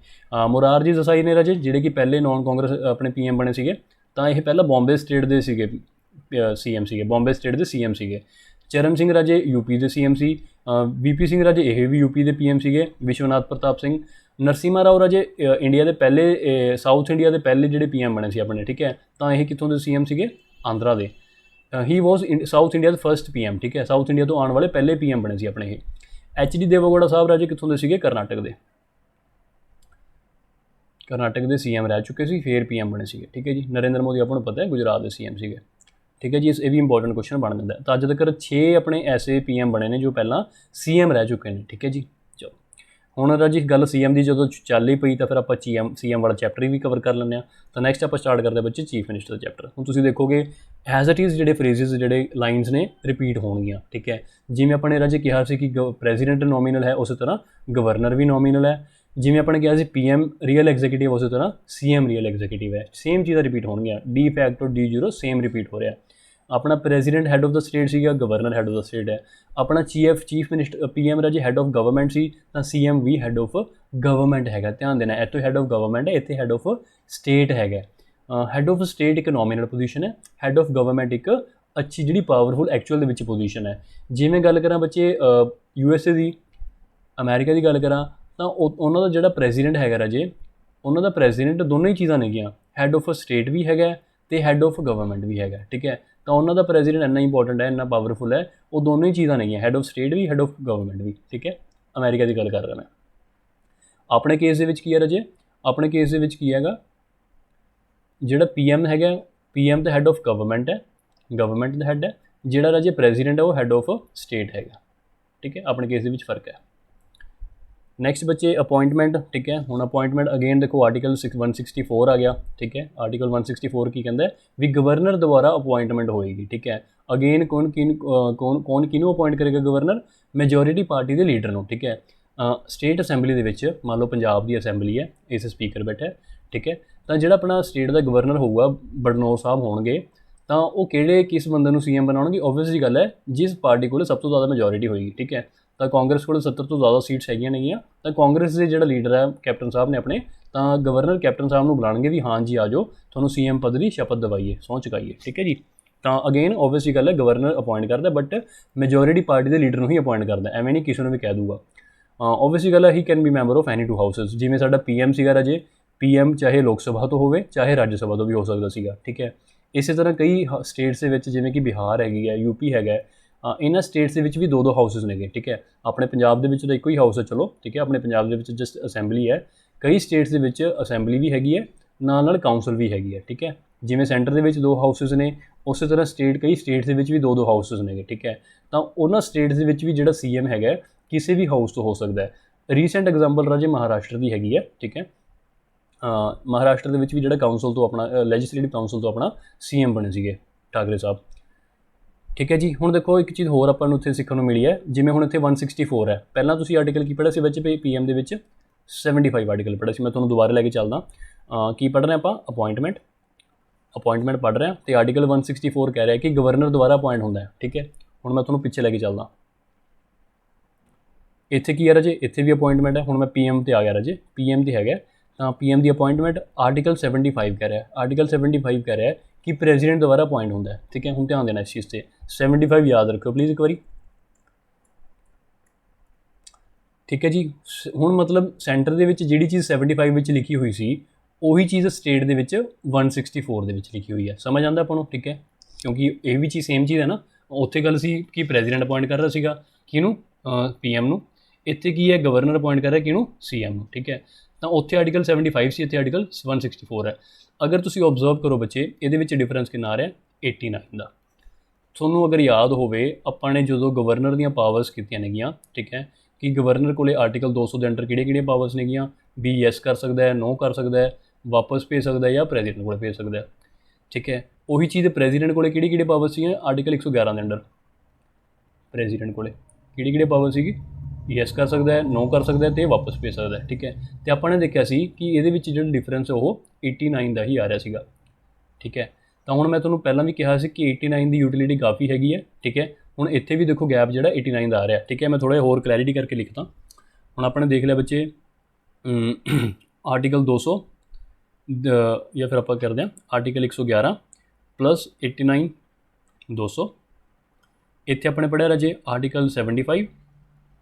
ਮੁਰਾਰਜੀ ਦੇਸਾਈ ਨੇ ਰਾਜੇ, ਜਿਹੜੇ ਕਿ ਪਹਿਲੇ ਨੌਨ ਕਾਂਗਰਸ ਆਪਣੇ PM ਬਣੇ ਸੀਗੇ, ਤਾਂ ਇਹ ਪਹਿਲਾਂ ਬੰਬੇ ਸਟੇਟ ਦੇ ਸੀਗੇ CM ਸੀਗੇ, ਬੰਬੇ ਸਟੇਟ ਦੇ CM ਸੀਗੇ। ਚਰਨ ਸਿੰਘ ਰਾਜੇ UP ਦੇ CM ਸੀ। VP ਸਿੰਘ ਰਾਜੇ ਇਹ ਵੀ UP ਦੇ PM ਸੀਗੇ। ਵਿਸ਼ਵਨਾਥ ਪ੍ਰਤਾਪ ਸਿੰਘ। ਨਰਸਿਮਹਾ ਰਾਓ ਰਾਜੇ ਇੰਡੀਆ ਦੇ ਪਹਿਲੇ, ਸਾਊਥ ਇੰਡੀਆ ਦੇ ਪਹਿਲੇ ਜਿਹੜੇ PM ਬਣੇ ਸੀ ਆਪਣੇ। ਠੀਕ ਹੈ, ਤਾਂ ਇਹ ਕਿੱਥੋਂ ਦੇ CM ਸੀਗੇ? ਆਂਧਰਾ ਦੇ। ਹੀ ਵਾਜ਼ ਸਾਊਥ ਇੰਡੀਆ ਦਾ ਫਸਟ PM। ਠੀਕ ਹੈ, ਸਾਊਥ ਇੰਡੀਆ ਤੋਂ ਆਉਣ ਵਾਲੇ ਪਹਿਲੇ PM ਬਣੇ ਸੀ ਆਪਣੇ ਇਹ। HD ਦੇਵੇਗੌੜਾ ਸਾਹਿਬ ਰਾਜੇ ਕਿੱਥੋਂ ਦੇ ਸੀਗੇ? ਕਰਨਾਟਕ ਦੇ। ਕਰਨਾਟਕ ਦੇ CM ਰਹਿ ਚੁੱਕੇ ਸੀ, ਫਿਰ PM ਬਣੇ ਸੀਗੇ। ਠੀਕ ਹੈ ਜੀ। ਨਰਿੰਦਰ ਮੋਦੀ ਆਪਾਂ ਨੂੰ ਪਤਾ ਹੈ ਗੁਜਰਾਤ ਦੇ CM ਸੀਗੇ। ਠੀਕ ਹੈ ਜੀ, ਇਹ ਵੀ ਇੰਪੋਰਟੈਂਟ ਕੁਐਸਚਨ ਬਣ ਜਾਂਦਾ। ਤਾਂ ਅੱਜ ਤੱਕ 6 ਆਪਣੇ ਐਸੇ PM ਬਣੇ ਨੇ ਜੋ ਪਹਿਲਾਂ CM ਰਹਿ ਚੁੱਕੇ ਨੇ। ਠੀਕ ਹੈ ਜੀ। ਚਲੋ ਹੁਣ ਰਾਜੀ ਗੱਲ CM ਦੀ ਜਦੋਂ ਚੱਲ ਹੀ ਪਈ ਤਾਂ ਫਿਰ ਆਪਾਂ CM ਵਾਲਾ ਚੈਪਟਰ ਵੀ ਕਵਰ ਕਰ ਲੈਂਦੇ ਹਾਂ। ਤਾਂ ਨੈਕਸਟ ਆਪਾਂ ਸਟਾਰਟ ਕਰਦੇ ਬੱਚੇ ਚੀਫ ਮਿਨਿਸਟਰ ਦਾ ਚੈਪਟਰ। ਹੁਣ ਤੁਸੀਂ ਦੇਖੋਗੇ ਐਜ਼ ਇਟ ਇਜ਼ ਜਿਹੜੇ ਫਰੇਜ਼ਸ, ਜਿਹੜੇ ਲਾਈਨਸ ਨੇ ਰਿਪੀਟ ਹੋਣਗੀਆਂ। ਠੀਕ ਹੈ, ਜਿਵੇਂ ਆਪਾਂ ਨੇ ਰਾਜੇ ਕਿਹਾ ਸੀ ਕਿ ਪ੍ਰੈਜ਼ੀਡੈਂਟ ਨੋਮੀਨਲ ਹੈ, ਉਸੇ ਤਰ੍ਹਾਂ ਗਵਰਨਰ ਵੀ ਨੋਮੀਨਲ ਹੈ। ਜਿਵੇਂ ਆਪਾਂ ਨੇ ਕਿਹਾ ਸੀ PM ਰੀਅਲ ਐਗਜ਼ੀਕਿਊਟਿਵ, ਉਸੇ ਤਰ੍ਹਾਂ CM ਰੀਅਲ ਐਗਜ਼ੀਕਿਊਟਿਵ ਹੈ। ਸੇਮ ਚੀਜ਼ਾਂ ਰਿਪੀਟ ਹੋਣਗੀਆਂ। De facto D0 same repeat ਹੋ ਰਿਹਾ। ਆਪਣਾ president head of the state ਸੀਗਾ, governor head of the state ਹੈ। ਆਪਣਾ ਚੀਫ ਮਿਨਿਸਟਰ PM ਰਾਜੇ ਹੈਡ ਆਫ ਗਵਰਨਮੈਂਟ ਸੀ, ਤਾਂ CM ਵੀ ਹੈਡ ਆਫ ਗਵਰਨਮੈਂਟ ਹੈਗਾ। ਧਿਆਨ ਦੇਣਾ, ਇੱਥੇ ਹੈਡ ਆਫ ਗਵਰਨਮੈਂਟ ਹੈ, ਇੱਥੇ ਹੈਡ ਆਫ ਸਟੇਟ ਹੈਗਾ। ਹੈਡ ਆਫ ਸਟੇਟ ਇੱਕ ਨੋਮੀਨਲ ਪੋਜੀਸ਼ਨ ਹੈ, ਹੈਡ ਆਫ ਗਵਰਨਮੈਂਟ ਇੱਕ ਅੱਛੀ ਜਿਹੜੀ ਪਾਵਰਫੁਲ ਐਕਚੁਅਲ ਦੇ ਵਿੱਚ ਪੋਜੀਸ਼ਨ ਹੈ। ਜਿਵੇਂ ਗੱਲ ਕਰਾਂ ਬੱਚੇ USA ਦੀ, ਅਮਰੀਕਾ ਦੀ ਗੱਲ ਕਰਾਂ ਤਾਂ ਉਹਨਾਂ ਦਾ ਜਿਹੜਾ ਪ੍ਰੈਜ਼ੀਡੈਂਟ ਹੈਗਾ ਰਾਜੇ, ਉਹਨਾਂ ਦਾ ਪ੍ਰੈਜ਼ੀਡੈਂਟ ਦੋਨੋਂ ਹੀ ਚੀਜ਼ਾਂ ਨੇਗੀਆਂ, ਹੈਡ ਆਫ ਸਟੇਟ ਵੀ ਹੈਗਾ ਅਤੇ ਹੈਡ ਆਫ ਗਵਰਨਮੈਂਟ ਵੀ ਹੈਗਾ। ਠੀਕ ਹੈ, ਤਾਂ ਉਹਨਾਂ ਦਾ ਪ੍ਰੈਜ਼ੀਡੈਂਟ ਇੰਨਾ ਇੰਪੋਰਟੈਂਟ ਹੈ, ਇੰਨਾ ਪਾਵਰਫੁਲ ਹੈ, ਉਹ ਦੋਨੋਂ ਹੀ ਚੀਜ਼ਾਂ ਨੇਗੀਆਂ, ਹੈਡ ਆਫ ਸਟੇਟ ਵੀ, ਹੈਡ ਆਫ ਗਵਰਨਮੈਂਟ ਵੀ। ਠੀਕ ਹੈ, ਅਮਰੀਕਾ ਦੀ ਗੱਲ ਕਰ ਰਿਹਾ ਮੈਂ। ਆਪਣੇ ਕੇਸ ਦੇ ਵਿੱਚ ਕੀ ਹੈ ਰਾਜੇ? ਆਪਣੇ ਕੇਸ ਦੇ ਵਿੱਚ ਕੀ ਹੈਗਾ, ਜਿਹੜਾ PM ਹੈਗਾ, PM ਤਾਂ ਹੈਡ ਆਫ ਗਵਰਨਮੈਂਟ ਹੈ, ਗਵਰਨਮੈਂਟ ਦਾ ਹੈਡ ਹੈ। ਜਿਹੜਾ ਰਾਜੇ ਪ੍ਰੈਜ਼ੀਡੈਂਟ ਹੈ ਉਹ ਹੈਡ ਆਫ ਸਟੇਟ ਹੈਗਾ। ਠੀਕ ਹੈ, ਆਪਣੇ ਕੇਸ ਦੇ ਵਿੱਚ ਫਰਕ ਹੈ। ਨੈਕਸਟ ਬੱਚੇ ਅਪੋਇੰਟਮੈਂਟ। ਠੀਕ ਹੈ, ਹੁਣ ਅਪੋਇੰਟਮੈਂਟ ਅਗੇਨ ਦੇਖੋ ਆਰਟੀਕਲ 164 ਆ ਗਿਆ। ਠੀਕ ਹੈ, ਆਰਟੀਕਲ 164 ਕੀ ਕਹਿੰਦਾ ਵੀ ਗਵਰਨਰ ਦੁਆਰਾ ਅਪੋਇੰਟਮੈਂਟ ਹੋਏਗੀ। ਠੀਕ ਹੈ, ਅਗੇਨ ਕੌਣ ਕਿਹਨੂੰ ਅਪੋਇੰਟ ਕਰੇਗਾ? ਗਵਰਨਰ, ਮੈਜੋਰਿਟੀ ਪਾਰਟੀ ਦੇ ਲੀਡਰ ਨੂੰ। ਠੀਕ ਹੈ, ਸਟੇਟ ਅਸੈਂਬਲੀ ਦੇ ਵਿੱਚ ਮੰਨ ਲਓ ਪੰਜਾਬ ਦੀ ਅਸੈਂਬਲੀ ਹੈ, ਇਸ ਸਪੀਕਰ ਬੈਠਾ। ਠੀਕ ਹੈ, ਤਾਂ ਜਿਹੜਾ ਆਪਣਾ ਸਟੇਟ ਦਾ ਗਵਰਨਰ ਹੋਊਗਾ, ਬੜਨੌਰ ਸਾਹਿਬ ਹੋਣਗੇ, ਤਾਂ ਉਹ ਕਿਸ ਬੰਦੇ ਨੂੰ CM ਬਣਾਉਣਗੇ? ਓਬਵੀਅਸ ਜੀ ਗੱਲ ਹੈ, ਜਿਸ ਪਾਰਟੀ ਕੋਲ ਸਭ ਤੋਂ ਜ਼ਿਆਦਾ ਮੈਜੋਰਿਟੀ ਹੋਏਗੀ। ਠੀਕ ਹੈ, ਤਾਂ ਕਾਂਗਰਸ ਕੋਲ 70 ਤੋਂ ਜ਼ਿਆਦਾ ਸੀਟਸ ਹੈਗੀਆਂ ਨੇਗੀਆਂ, ਤਾਂ ਕਾਂਗਰਸ ਦੇ ਜਿਹੜਾ ਲੀਡਰ ਹੈ ਕੈਪਟਨ ਸਾਹਿਬ ਨੇ ਆਪਣੇ, ਤਾਂ ਗਵਰਨਰ ਕੈਪਟਨ ਸਾਹਿਬ ਨੂੰ ਬੁਲਾਉਣਗੇ ਵੀ ਹਾਂ ਜੀ ਆ ਜਾਓ, ਤੁਹਾਨੂੰ CM ਪਦ ਦੀ ਸ਼ਪਥ ਦਿਵਾਈਏ, ਸਹੁੰ ਚੁਕਾਈਏ। ਠੀਕ ਹੈ ਜੀ, ਤਾਂ ਅਗੇਨ ਓਬਵੀਅਸ ਜੀ ਗੱਲ ਹੈ, ਗਵਰਨਰ ਅਪੋਇੰਟ ਕਰਦਾ, ਬਟ ਮੈਜੋਰਿਟੀ ਪਾਰਟੀ ਦੇ ਲੀਡਰ ਨੂੰ ਹੀ ਅਪੋਇੰਟ ਕਰਦਾ, ਐਵੇਂ ਨਹੀਂ ਕਿਸੇ ਨੂੰ ਵੀ ਕਹਿ ਦੂਗਾ। ਓਬਵੀਅਸ ਜੀ ਗੱਲ ਹੈ, ਹੀ can be member of any 2 houses. ਜਿਵੇਂ ਸਾਡਾ PM ਸੀਗਾ ਰਾਜੇ, PM ਚਾਹੇ ਲੋਕ ਸਭਾ ਤੋਂ ਹੋਵੇ, ਚਾਹੇ ਰਾਜ ਸਭਾ ਤੋਂ ਵੀ ਹੋ ਸਕਦਾ ਸੀਗਾ। ਠੀਕ ਹੈ, ਇਸੇ ਤਰ੍ਹਾਂ ਕਈ ਸਟੇਟਸ ਦੇ ਵਿੱਚ ਜਿਵੇਂ ਕਿ ਬਿਹਾਰ ਹੈਗੀ ਹੈ, UP ਹੈਗਾ, ਇਹਨਾਂ ਸਟੇਟਸ ਦੇ ਵਿੱਚ ਵੀ 2-2 ਹਾਊਸਿਸ ਨੇਗੇ। ਠੀਕ ਹੈ, ਆਪਣੇ ਪੰਜਾਬ ਦੇ ਵਿੱਚ ਤਾਂ ਇੱਕੋ ਹੀ ਹਾਊਸ ਹੈ ਚਲੋ। ਠੀਕ ਹੈ, ਆਪਣੇ ਪੰਜਾਬ ਦੇ ਵਿੱਚ ਜਸਟ ਅਸੈਂਬਲੀ ਹੈ। ਕਈ ਸਟੇਟਸ ਦੇ ਵਿੱਚ ਅਸੈਂਬਲੀ ਵੀ ਹੈਗੀ ਹੈ, ਨਾਲ ਕਾਊਂਸਲ ਵੀ ਹੈਗੀ ਹੈ। ਠੀਕ ਹੈ, ਜਿਵੇਂ ਸੈਂਟਰ ਦੇ ਵਿੱਚ 2 ਹਾਊਸਿਸ ਨੇ, ਉਸੇ ਤਰ੍ਹਾਂ ਕਈ ਸਟੇਟਸ ਦੇ ਵਿੱਚ ਵੀ 2-2 ਹਾਊਸਿਸ ਨੇਗੇ। ਠੀਕ ਹੈ, ਤਾਂ ਉਹਨਾਂ ਸਟੇਟਸ ਦੇ ਵਿੱਚ ਵੀ ਜਿਹੜਾ CM ਹੈਗਾ ਕਿਸੇ ਵੀ ਹਾਊਸ ਤੋਂ ਹੋ ਸਕਦਾ ਹੈ। ਰੀਸੈਂਟ ਐਗਜ਼ਾਮਪਲ ਰਾਜੇ ਮਹਾਰਾਸ਼ਟਰ ਦੀ ਹੈਗੀ ਹੈ। ਠੀਕ ਹੈ, ਮਹਾਰਾਸ਼ਟਰ ਦੇ ਵਿੱਚ ਵੀ ਜਿਹੜਾ ਕਾਊਂਸਲ ਤੋਂ ਆਪਣਾ ਲੈਜਿਸਲੇਟਿਵ ਕਾਊਂਸਲ ਤੋਂ ਆਪਣਾ CM ਬਣੇ ਸੀਗੇ ਠਾਕਰੇ ਸਾਹਿਬ। ਠੀਕ ਹੈ ਜੀ, ਹੁਣ ਦੇਖੋ ਇੱਕ ਚੀਜ਼ ਹੋਰ ਆਪਾਂ ਨੂੰ ਉੱਥੇ ਸਿੱਖਣ ਨੂੰ ਮਿਲੀ ਹੈ। ਜਿਵੇਂ ਹੁਣ ਇੱਥੇ 164 ਹੈ, ਪਹਿਲਾਂ ਤੁਸੀਂ ਆਰਟੀਕਲ ਕੀ ਪੜ੍ਹਿਆ ਸੀ ਬੱਚੇ? PM ਦੇ ਵਿੱਚ 75 ਆਰਟੀਕਲ ਪੜ੍ਹਿਆ ਸੀ। ਮੈਂ ਤੁਹਾਨੂੰ ਦੁਬਾਰਾ ਲੈ ਕੇ ਚੱਲਦਾ। ਕੀ ਪੜ੍ਹ ਰਹੇ ਆਪਾਂ? ਅਪੋਇੰਟਮੈਂਟ ਪੜ੍ਹ ਰਹੇ ਹਾਂ, ਅਤੇ ਆਰਟੀਕਲ 164 ਕਹਿ ਰਿਹਾ ਕਿ ਗਵਰਨਰ ਦੁਆਰਾ ਅਪੋਇੰਟ ਹੁੰਦਾ ਹੈ। ਠੀਕ ਹੈ, ਹੁਣ ਮੈਂ ਤੁਹਾਨੂੰ ਪਿੱਛੇ ਲੈ ਕੇ ਚੱਲਦਾ। ਇੱਥੇ ਕੀ ਹੈ ਰਾਜੇ? ਇੱਥੇ ਵੀ ਅਪੋਇੰਟਮੈਂਟ ਹੈ। ਹੁਣ ਮੈਂ PM 'ਤੇ ਆ ਗਿਆ ਰਾਜੇ, PM 'ਤੇ ਹੈਗਾ, ਤਾਂ PM ਦੀ ਅਪੋਇੰਟਮੈਂਟ ਆਰਟੀਕਲ 75 ਕਹਿ ਰਿਹਾ। ਆਰਟੀਕਲ 75 ਕਹਿ ਰਿਹਾ कि ਪ੍ਰੈਜ਼ੀਡੈਂਟ ਦੁਬਾਰਾ ਅਪੁਆਇੰਟ ਹੁੰਦਾ ਹੈ, ਠੀਕ ਹੈ। ਹੁਣ ਧਿਆਨ ਦੇਣਾ ਇਸ ਚੀਜ਼ 'ਤੇ, 75 ਯਾਦ ਰੱਖਿਓ ਪਲੀਜ਼ ਇੱਕ ਵਾਰੀ, ਠੀਕ ਹੈ ਜੀ। ਹੁਣ ਮਤਲਬ ਸੈਂਟਰ ਦੇ ਵਿੱਚ ਜਿਹੜੀ ਚੀਜ਼ 75 ਵਿੱਚ ਲਿਖੀ ਹੋਈ ਸੀ ਉਹੀ ਚੀਜ਼ ਸਟੇਟ ਦੇ ਵਿੱਚ 164 ਦੇ ਵਿੱਚ ਲਿਖੀ ਹੋਈ ਹੈ, ਸਮਝ ਆਉਂਦਾ ਆਪਾਂ ਨੂੰ, ਠੀਕ ਹੈ। ਕਿਉਂਕਿ ਇਹ ਵੀ ਚੀਜ਼ ਸੇਮ ਚੀਜ਼ ਹੈ ਨਾ, ਉੱਥੇ ਗੱਲ ਸੀ ਕਿ ਪ੍ਰੈਜ਼ੀਡੈਂਟ ਅਪੁਆਇੰਟ ਕਰ ਰਿਹਾ ਸੀਗਾ ਕਿਹਨੂੰ, PM ਨੂੰ, ਇੱਥੇ ਕੀ ਹੈ ਗਵਰਨਰ ਅਪੁਆਇੰਟ ਕਰ ਰਿਹਾ ਕਿਹਨੂੰ, CM ਨੂੰ, ਠੀਕ ਹੈ। ਤਾਂ ਉੱਥੇ ਆਰਟੀਕਲ 75 ਸੀ, ਇੱਥੇ ਆਰਟੀਕਲ 164 ਹੈ। ਅਗਰ ਤੁਸੀਂ ਓਬਜ਼ਰਵ ਕਰੋ ਬੱਚੇ, ਇਹਦੇ ਵਿੱਚ ਡਿਫਰੈਂਸ ਕਿੰਨਾ ਆ ਰਿਹਾ, 89 ਦਾ। ਤੁਹਾਨੂੰ ਅਗਰ ਯਾਦ ਹੋਵੇ ਆਪਾਂ ਨੇ ਜਦੋਂ ਗਵਰਨਰ ਦੀਆਂ ਪਾਵਰਸ ਕੀਤੀਆਂ ਨੇਗੀਆਂ, ਠੀਕ ਹੈ, ਕਿ ਗਵਰਨਰ ਕੋਲੇ ਆਰਟੀਕਲ 200 ਦੇ ਅੰਡਰ ਕਿਹੜੀਆਂ ਪਾਵਰਸ ਨੇਗੀਆਂ, ਵੀ ਯੈਸ ਕਰ ਸਕਦਾ ਹੈ, ਨੋ ਕਰ ਸਕਦਾ ਹੈ, ਵਾਪਸ ਭੇਜ ਸਕਦਾ ਹੈ ਜਾਂ ਪ੍ਰੈਜ਼ੀਡੈਂਟ ਕੋਲ ਭੇਜ ਸਕਦਾ ਹੈ, ਠੀਕ ਹੈ। ਉਹੀ ਚੀਜ਼ ਪ੍ਰੈਜ਼ੀਡੈਂਟ ਕੋਲੇ ਕਿਹੜੀ ਪਾਵਰ ਸੀਗੀਆਂ, ਆਰਟੀਕਲ 111 ਦੇ ਅੰਡਰ ਪ੍ਰੈਜ਼ੀਡੈਂਟ ਕੋਲੇ ਕਿਹੜੀ ਪਾਵਰ ਸੀਗੀ, ਯੈਸ ਕਰ ਸਕਦਾ ਹੈ, ਨੋ ਕਰ ਸਕਦਾ ਹੈ ਅਤੇ ਵਾਪਸ ਭੇਜ ਸਕਦਾ ਹੈ, ਠੀਕ ਹੈ। ਅਤੇ ਆਪਾਂ ਨੇ ਦੇਖਿਆ ਸੀ ਕਿ ਇਹਦੇ ਵਿੱਚ ਜਿਹੜਾ ਡਿਫਰੈਂਸ ਉਹ 89 ਦਾ ਹੀ ਆ ਰਿਹਾ ਸੀਗਾ, ਠੀਕ ਹੈ। ਤਾਂ ਹੁਣ ਮੈਂ ਤੁਹਾਨੂੰ ਪਹਿਲਾਂ ਵੀ ਕਿਹਾ ਸੀ ਕਿ 89 ਦੀ ਯੂਟਿਲਿਟੀ ਕਾਫੀ ਹੈਗੀ ਹੈ, ਠੀਕ ਹੈ। ਹੁਣ ਇੱਥੇ ਵੀ ਦੇਖੋ ਗੈਪ ਜਿਹੜਾ 89 ਦਾ ਆ ਰਿਹਾ, ਠੀਕ ਹੈ। ਮੈਂ ਥੋੜ੍ਹਾ ਜਿਹਾ ਹੋਰ ਕਲੈਰਿਟੀ ਕਰਕੇ ਲਿਖਦਾ। ਹੁਣ ਆਪਾਂ ਨੇ ਦੇਖ ਲਿਆ ਬੱਚੇ ਆਰਟੀਕਲ 200 ਜਾਂ ਫਿਰ ਆਪਾਂ ਕਰਦੇ ਹਾਂ ਆਰਟੀਕਲ 111 ਪਲੱਸ 89 200, ਇੱਥੇ ਆਪਣੇ ਪੜ੍ਹਿਆ ਰਾਜੇ ਆਰਟੀਕਲ 75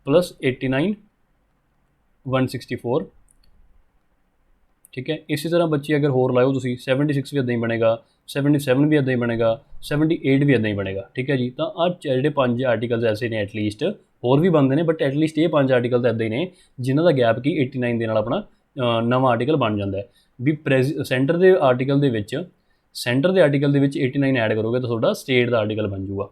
ਪਲੱਸ 89 164, ਠੀਕ ਹੈ। ਇਸੇ ਤਰ੍ਹਾਂ ਬੱਚੇ ਅਗਰ ਹੋਰ ਲਾਇਓ ਤੁਸੀਂ 76 ਵੀ ਇੱਦਾਂ ਹੀ ਬਣੇਗਾ, 77 ਵੀ ਇੱਦਾਂ ਹੀ ਬਣੇਗਾ, 78 ਵੀ ਇੱਦਾਂ ਹੀ ਬਣੇਗਾ, ਠੀਕ ਹੈ ਜੀ। ਤਾਂ ਆਹ ਜਿਹੜੇ 5 ਆਰਟੀਕਲਸ ਐਸੇ ਨੇ, ਐਟਲੀਸਟ ਹੋਰ ਵੀ ਬਣਦੇ ਨੇ ਬਟ ਐਟਲੀਸਟ ਇਹ 5 ਆਰਟੀਕਲ ਤਾਂ ਇੱਦਾਂ ਹੀ ਨੇ ਜਿਨ੍ਹਾਂ ਦਾ ਗੈਪ ਕੀ 89 ਦੇ ਨਾਲ ਆਪਣਾ ਨਵਾਂ ਆਰਟੀਕਲ ਬਣ ਜਾਂਦਾ ਹੈ। ਵੀ ਸੈਂਟਰ ਦੇ ਆਰਟੀਕਲ ਦੇ ਵਿੱਚ 89 ਐਡ ਕਰੋਗੇ ਤਾਂ ਤੁਹਾਡਾ ਸਟੇਟ ਦਾ ਆਰਟੀਕਲ ਬਣ ਜੂਗਾ,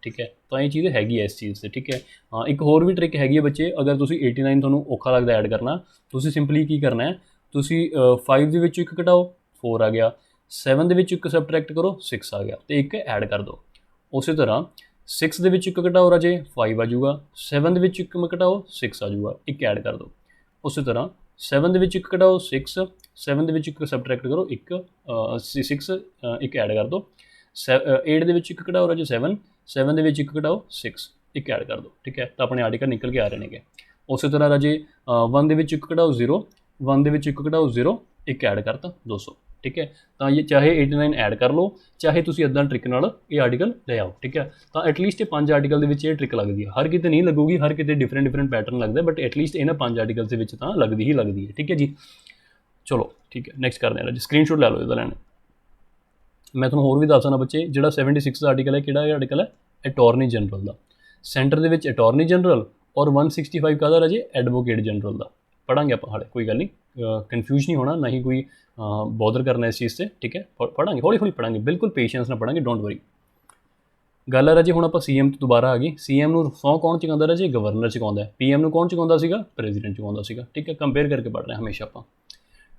ਠੀਕ ਹੈ। ਤਾਂ ਇਹ ਚੀਜ਼ ਹੈਗੀ ਹੈ ਇਸ ਚੀਜ਼ 'ਤੇ, ਠੀਕ ਹੈ। ਹਾਂ, ਇੱਕ ਹੋਰ ਵੀ ਟ੍ਰਿਕ ਹੈਗੀ ਹੈ ਬੱਚੇ, ਅਗਰ ਤੁਸੀਂ 89 ਤੁਹਾਨੂੰ ਔਖਾ ਲੱਗਦਾ ਐਡ ਕਰਨਾ, ਤੁਸੀਂ ਸਿੰਪਲੀ ਕੀ ਕਰਨਾ ਹੈ, ਤੁਸੀਂ 5 ਦੇ ਵਿੱਚੋਂ 1 ਘਟਾਓ 4 ਆ ਗਿਆ, 7 ਦੇ ਵਿੱਚ 1 ਸਬਟਰੈਕਟ ਕਰੋ 6 ਆ ਗਿਆ ਅਤੇ 1 ਐਡ ਕਰ ਦਿਓ। ਉਸੇ ਤਰ੍ਹਾਂ 6 ਦੇ ਵਿੱਚ 1 ਘਟਾਓ ਰਾਜੇ 5 ਆ ਜੂਗਾ, 7 ਦੇ ਵਿੱਚ 1 ਘਟਾਓ 6 ਆ ਜੂਗਾ, 1 ਐਡ ਕਰ ਦਿਓ। ਉਸੇ ਤਰ੍ਹਾਂ 7 ਦੇ ਵਿੱਚ 1 ਘਟਾਓ 6, 7 ਦੇ ਵਿੱਚ 1 ਸਬਟਰੈਕਟ ਕਰੋ 1 6 1 ਐਡ ਕਰ ਦਿਓ। 8 ਦੇ ਵਿੱਚ 1 ਘਟਾਓ ਰਾਜੇ 7 ਦੇ ਵਿੱਚ 1 ਘਟਾਓ 6, 1 ਐਡ ਕਰ ਦਿਓ, ਠੀਕ ਹੈ। ਤਾਂ ਆਪਣੇ ਆਰਟੀਕਲ ਨਿਕਲ ਕੇ ਆ ਰਹੇ ਨੇਗੇ। ਉਸੇ ਤਰ੍ਹਾਂ ਰਾਜੇ 1 ਦੇ ਵਿੱਚ 1 ਘਟਾਓ 0, 1 ਦੇ ਵਿੱਚ 1 ਘਟਾਓ 0, 1 ਐਡ ਕਰਤਾ 200, ਠੀਕ ਹੈ। ਤਾਂ ਇਹ ਚਾਹੇ 89 ਐਡ ਕਰ ਲਓ, ਚਾਹੇ ਤੁਸੀਂ ਇੱਦਾਂ ਟ੍ਰਿਕ ਨਾਲ ਇਹ ਆਰਟੀਕਲ ਲੈ ਆਓ, ਠੀਕ ਹੈ। ਤਾਂ ਐਟਲੀਸਟ ਇਹ 5 ਆਰਟੀਕਲ ਦੇ ਵਿੱਚ ਇਹ ਟ੍ਰਿਕ ਲੱਗਦੀ ਹੈ, ਹਰ ਕਿਤੇ ਨਹੀਂ ਲੱਗੂਗੀ, ਹਰ ਕਿਤੇ ਡਿਫਰੈਂਟ ਪੈਟਰਨ ਲੱਗਦਾ, ਬਟ ਐਟਲੀਸਟ ਇਹਨਾਂ 5 ਆਰਟੀਕਲਸ ਦੇ ਵਿੱਚ ਤਾਂ ਲੱਗਦੀ ਹੈ, ਠੀਕ ਹੈ ਜੀ। ਚਲੋ ਠੀਕ ਹੈ, ਨੈਕਸਟ ਕਰਦੇ ਹਾਂ ਜੀ, ਸਕਰੀਨਸ਼ਾਟ ਲੈ ਲਓ ਇਹਦਾ ਲੈਣਾ। ਮੈਂ ਤੁਹਾਨੂੰ ਹੋਰ ਵੀ ਦੱਸ ਦਿੰਦਾ ਬੱਚੇ, ਜਿਹੜਾ 76 ਦਾ ਆਰਟੀਕਲ ਹੈ ਕਿਹੜਾ ਆਰਟੀਕਲ ਹੈ, ਅਟਾਰਨੀ ਜਨਰਲ ਦਾ। ਸੈਂਟਰ ਦੇ ਵਿੱਚ ਅਟਾਰਨੀ ਜਨਰਲ ਔਰ 165 ਕਾਹਦਾ ਰਾਜੇ, ਐਡਵੋਕੇਟ ਜਨਰਲ ਦਾ। ਪੜ੍ਹਾਂਗੇ ਆਪਾਂ ਹਾਲੇ, ਕੋਈ ਗੱਲ ਨਹੀਂ, ਕਨਫਿਊਜ਼ ਨਹੀਂ ਹੋਣਾ, ਨਾ ਹੀ ਕੋਈ ਬੋਦਰ ਕਰਨਾ ਇਸ ਚੀਜ਼ 'ਤੇ, ਠੀਕ ਹੈ। ਪੜ੍ਹਾਂਗੇ, ਹੌਲੀ ਪੜ੍ਹਾਂਗੇ, ਬਿਲਕੁਲ ਪੇਸ਼ੈਂਸ ਨਾਲ ਪੜ੍ਹਾਂਗੇ, ਡੋਂਟ ਵਰੀ। ਗੱਲ ਹੈ ਰਾਜੇ, ਹੁਣ ਆਪਾਂ CM ਤੋਂ ਦੁਬਾਰਾ ਆ ਗਏ। CM ਨੂੰ ਸਹੁੰ ਕੌਣ ਚੁਕਾਉਂਦਾ ਰਾਜੇ, ਗਵਰਨਰ ਚੁਕਾਉਂਦਾ ਹੈ। PM ਨੂੰ ਕੌਣ ਚੁਕਾਉਂਦਾ ਸੀਗਾ, ਪ੍ਰੈਜ਼ੀਡੈਂਟ ਚੁਕਾਉਂਦਾ ਸੀਗਾ, ਠੀਕ ਹੈ। ਕੰਪੇਅਰ ਕਰਕੇ ਪੜ੍ਹ ਰਹੇ ਹਾਂ ਹਮੇਸ਼ਾ ਆਪਾਂ।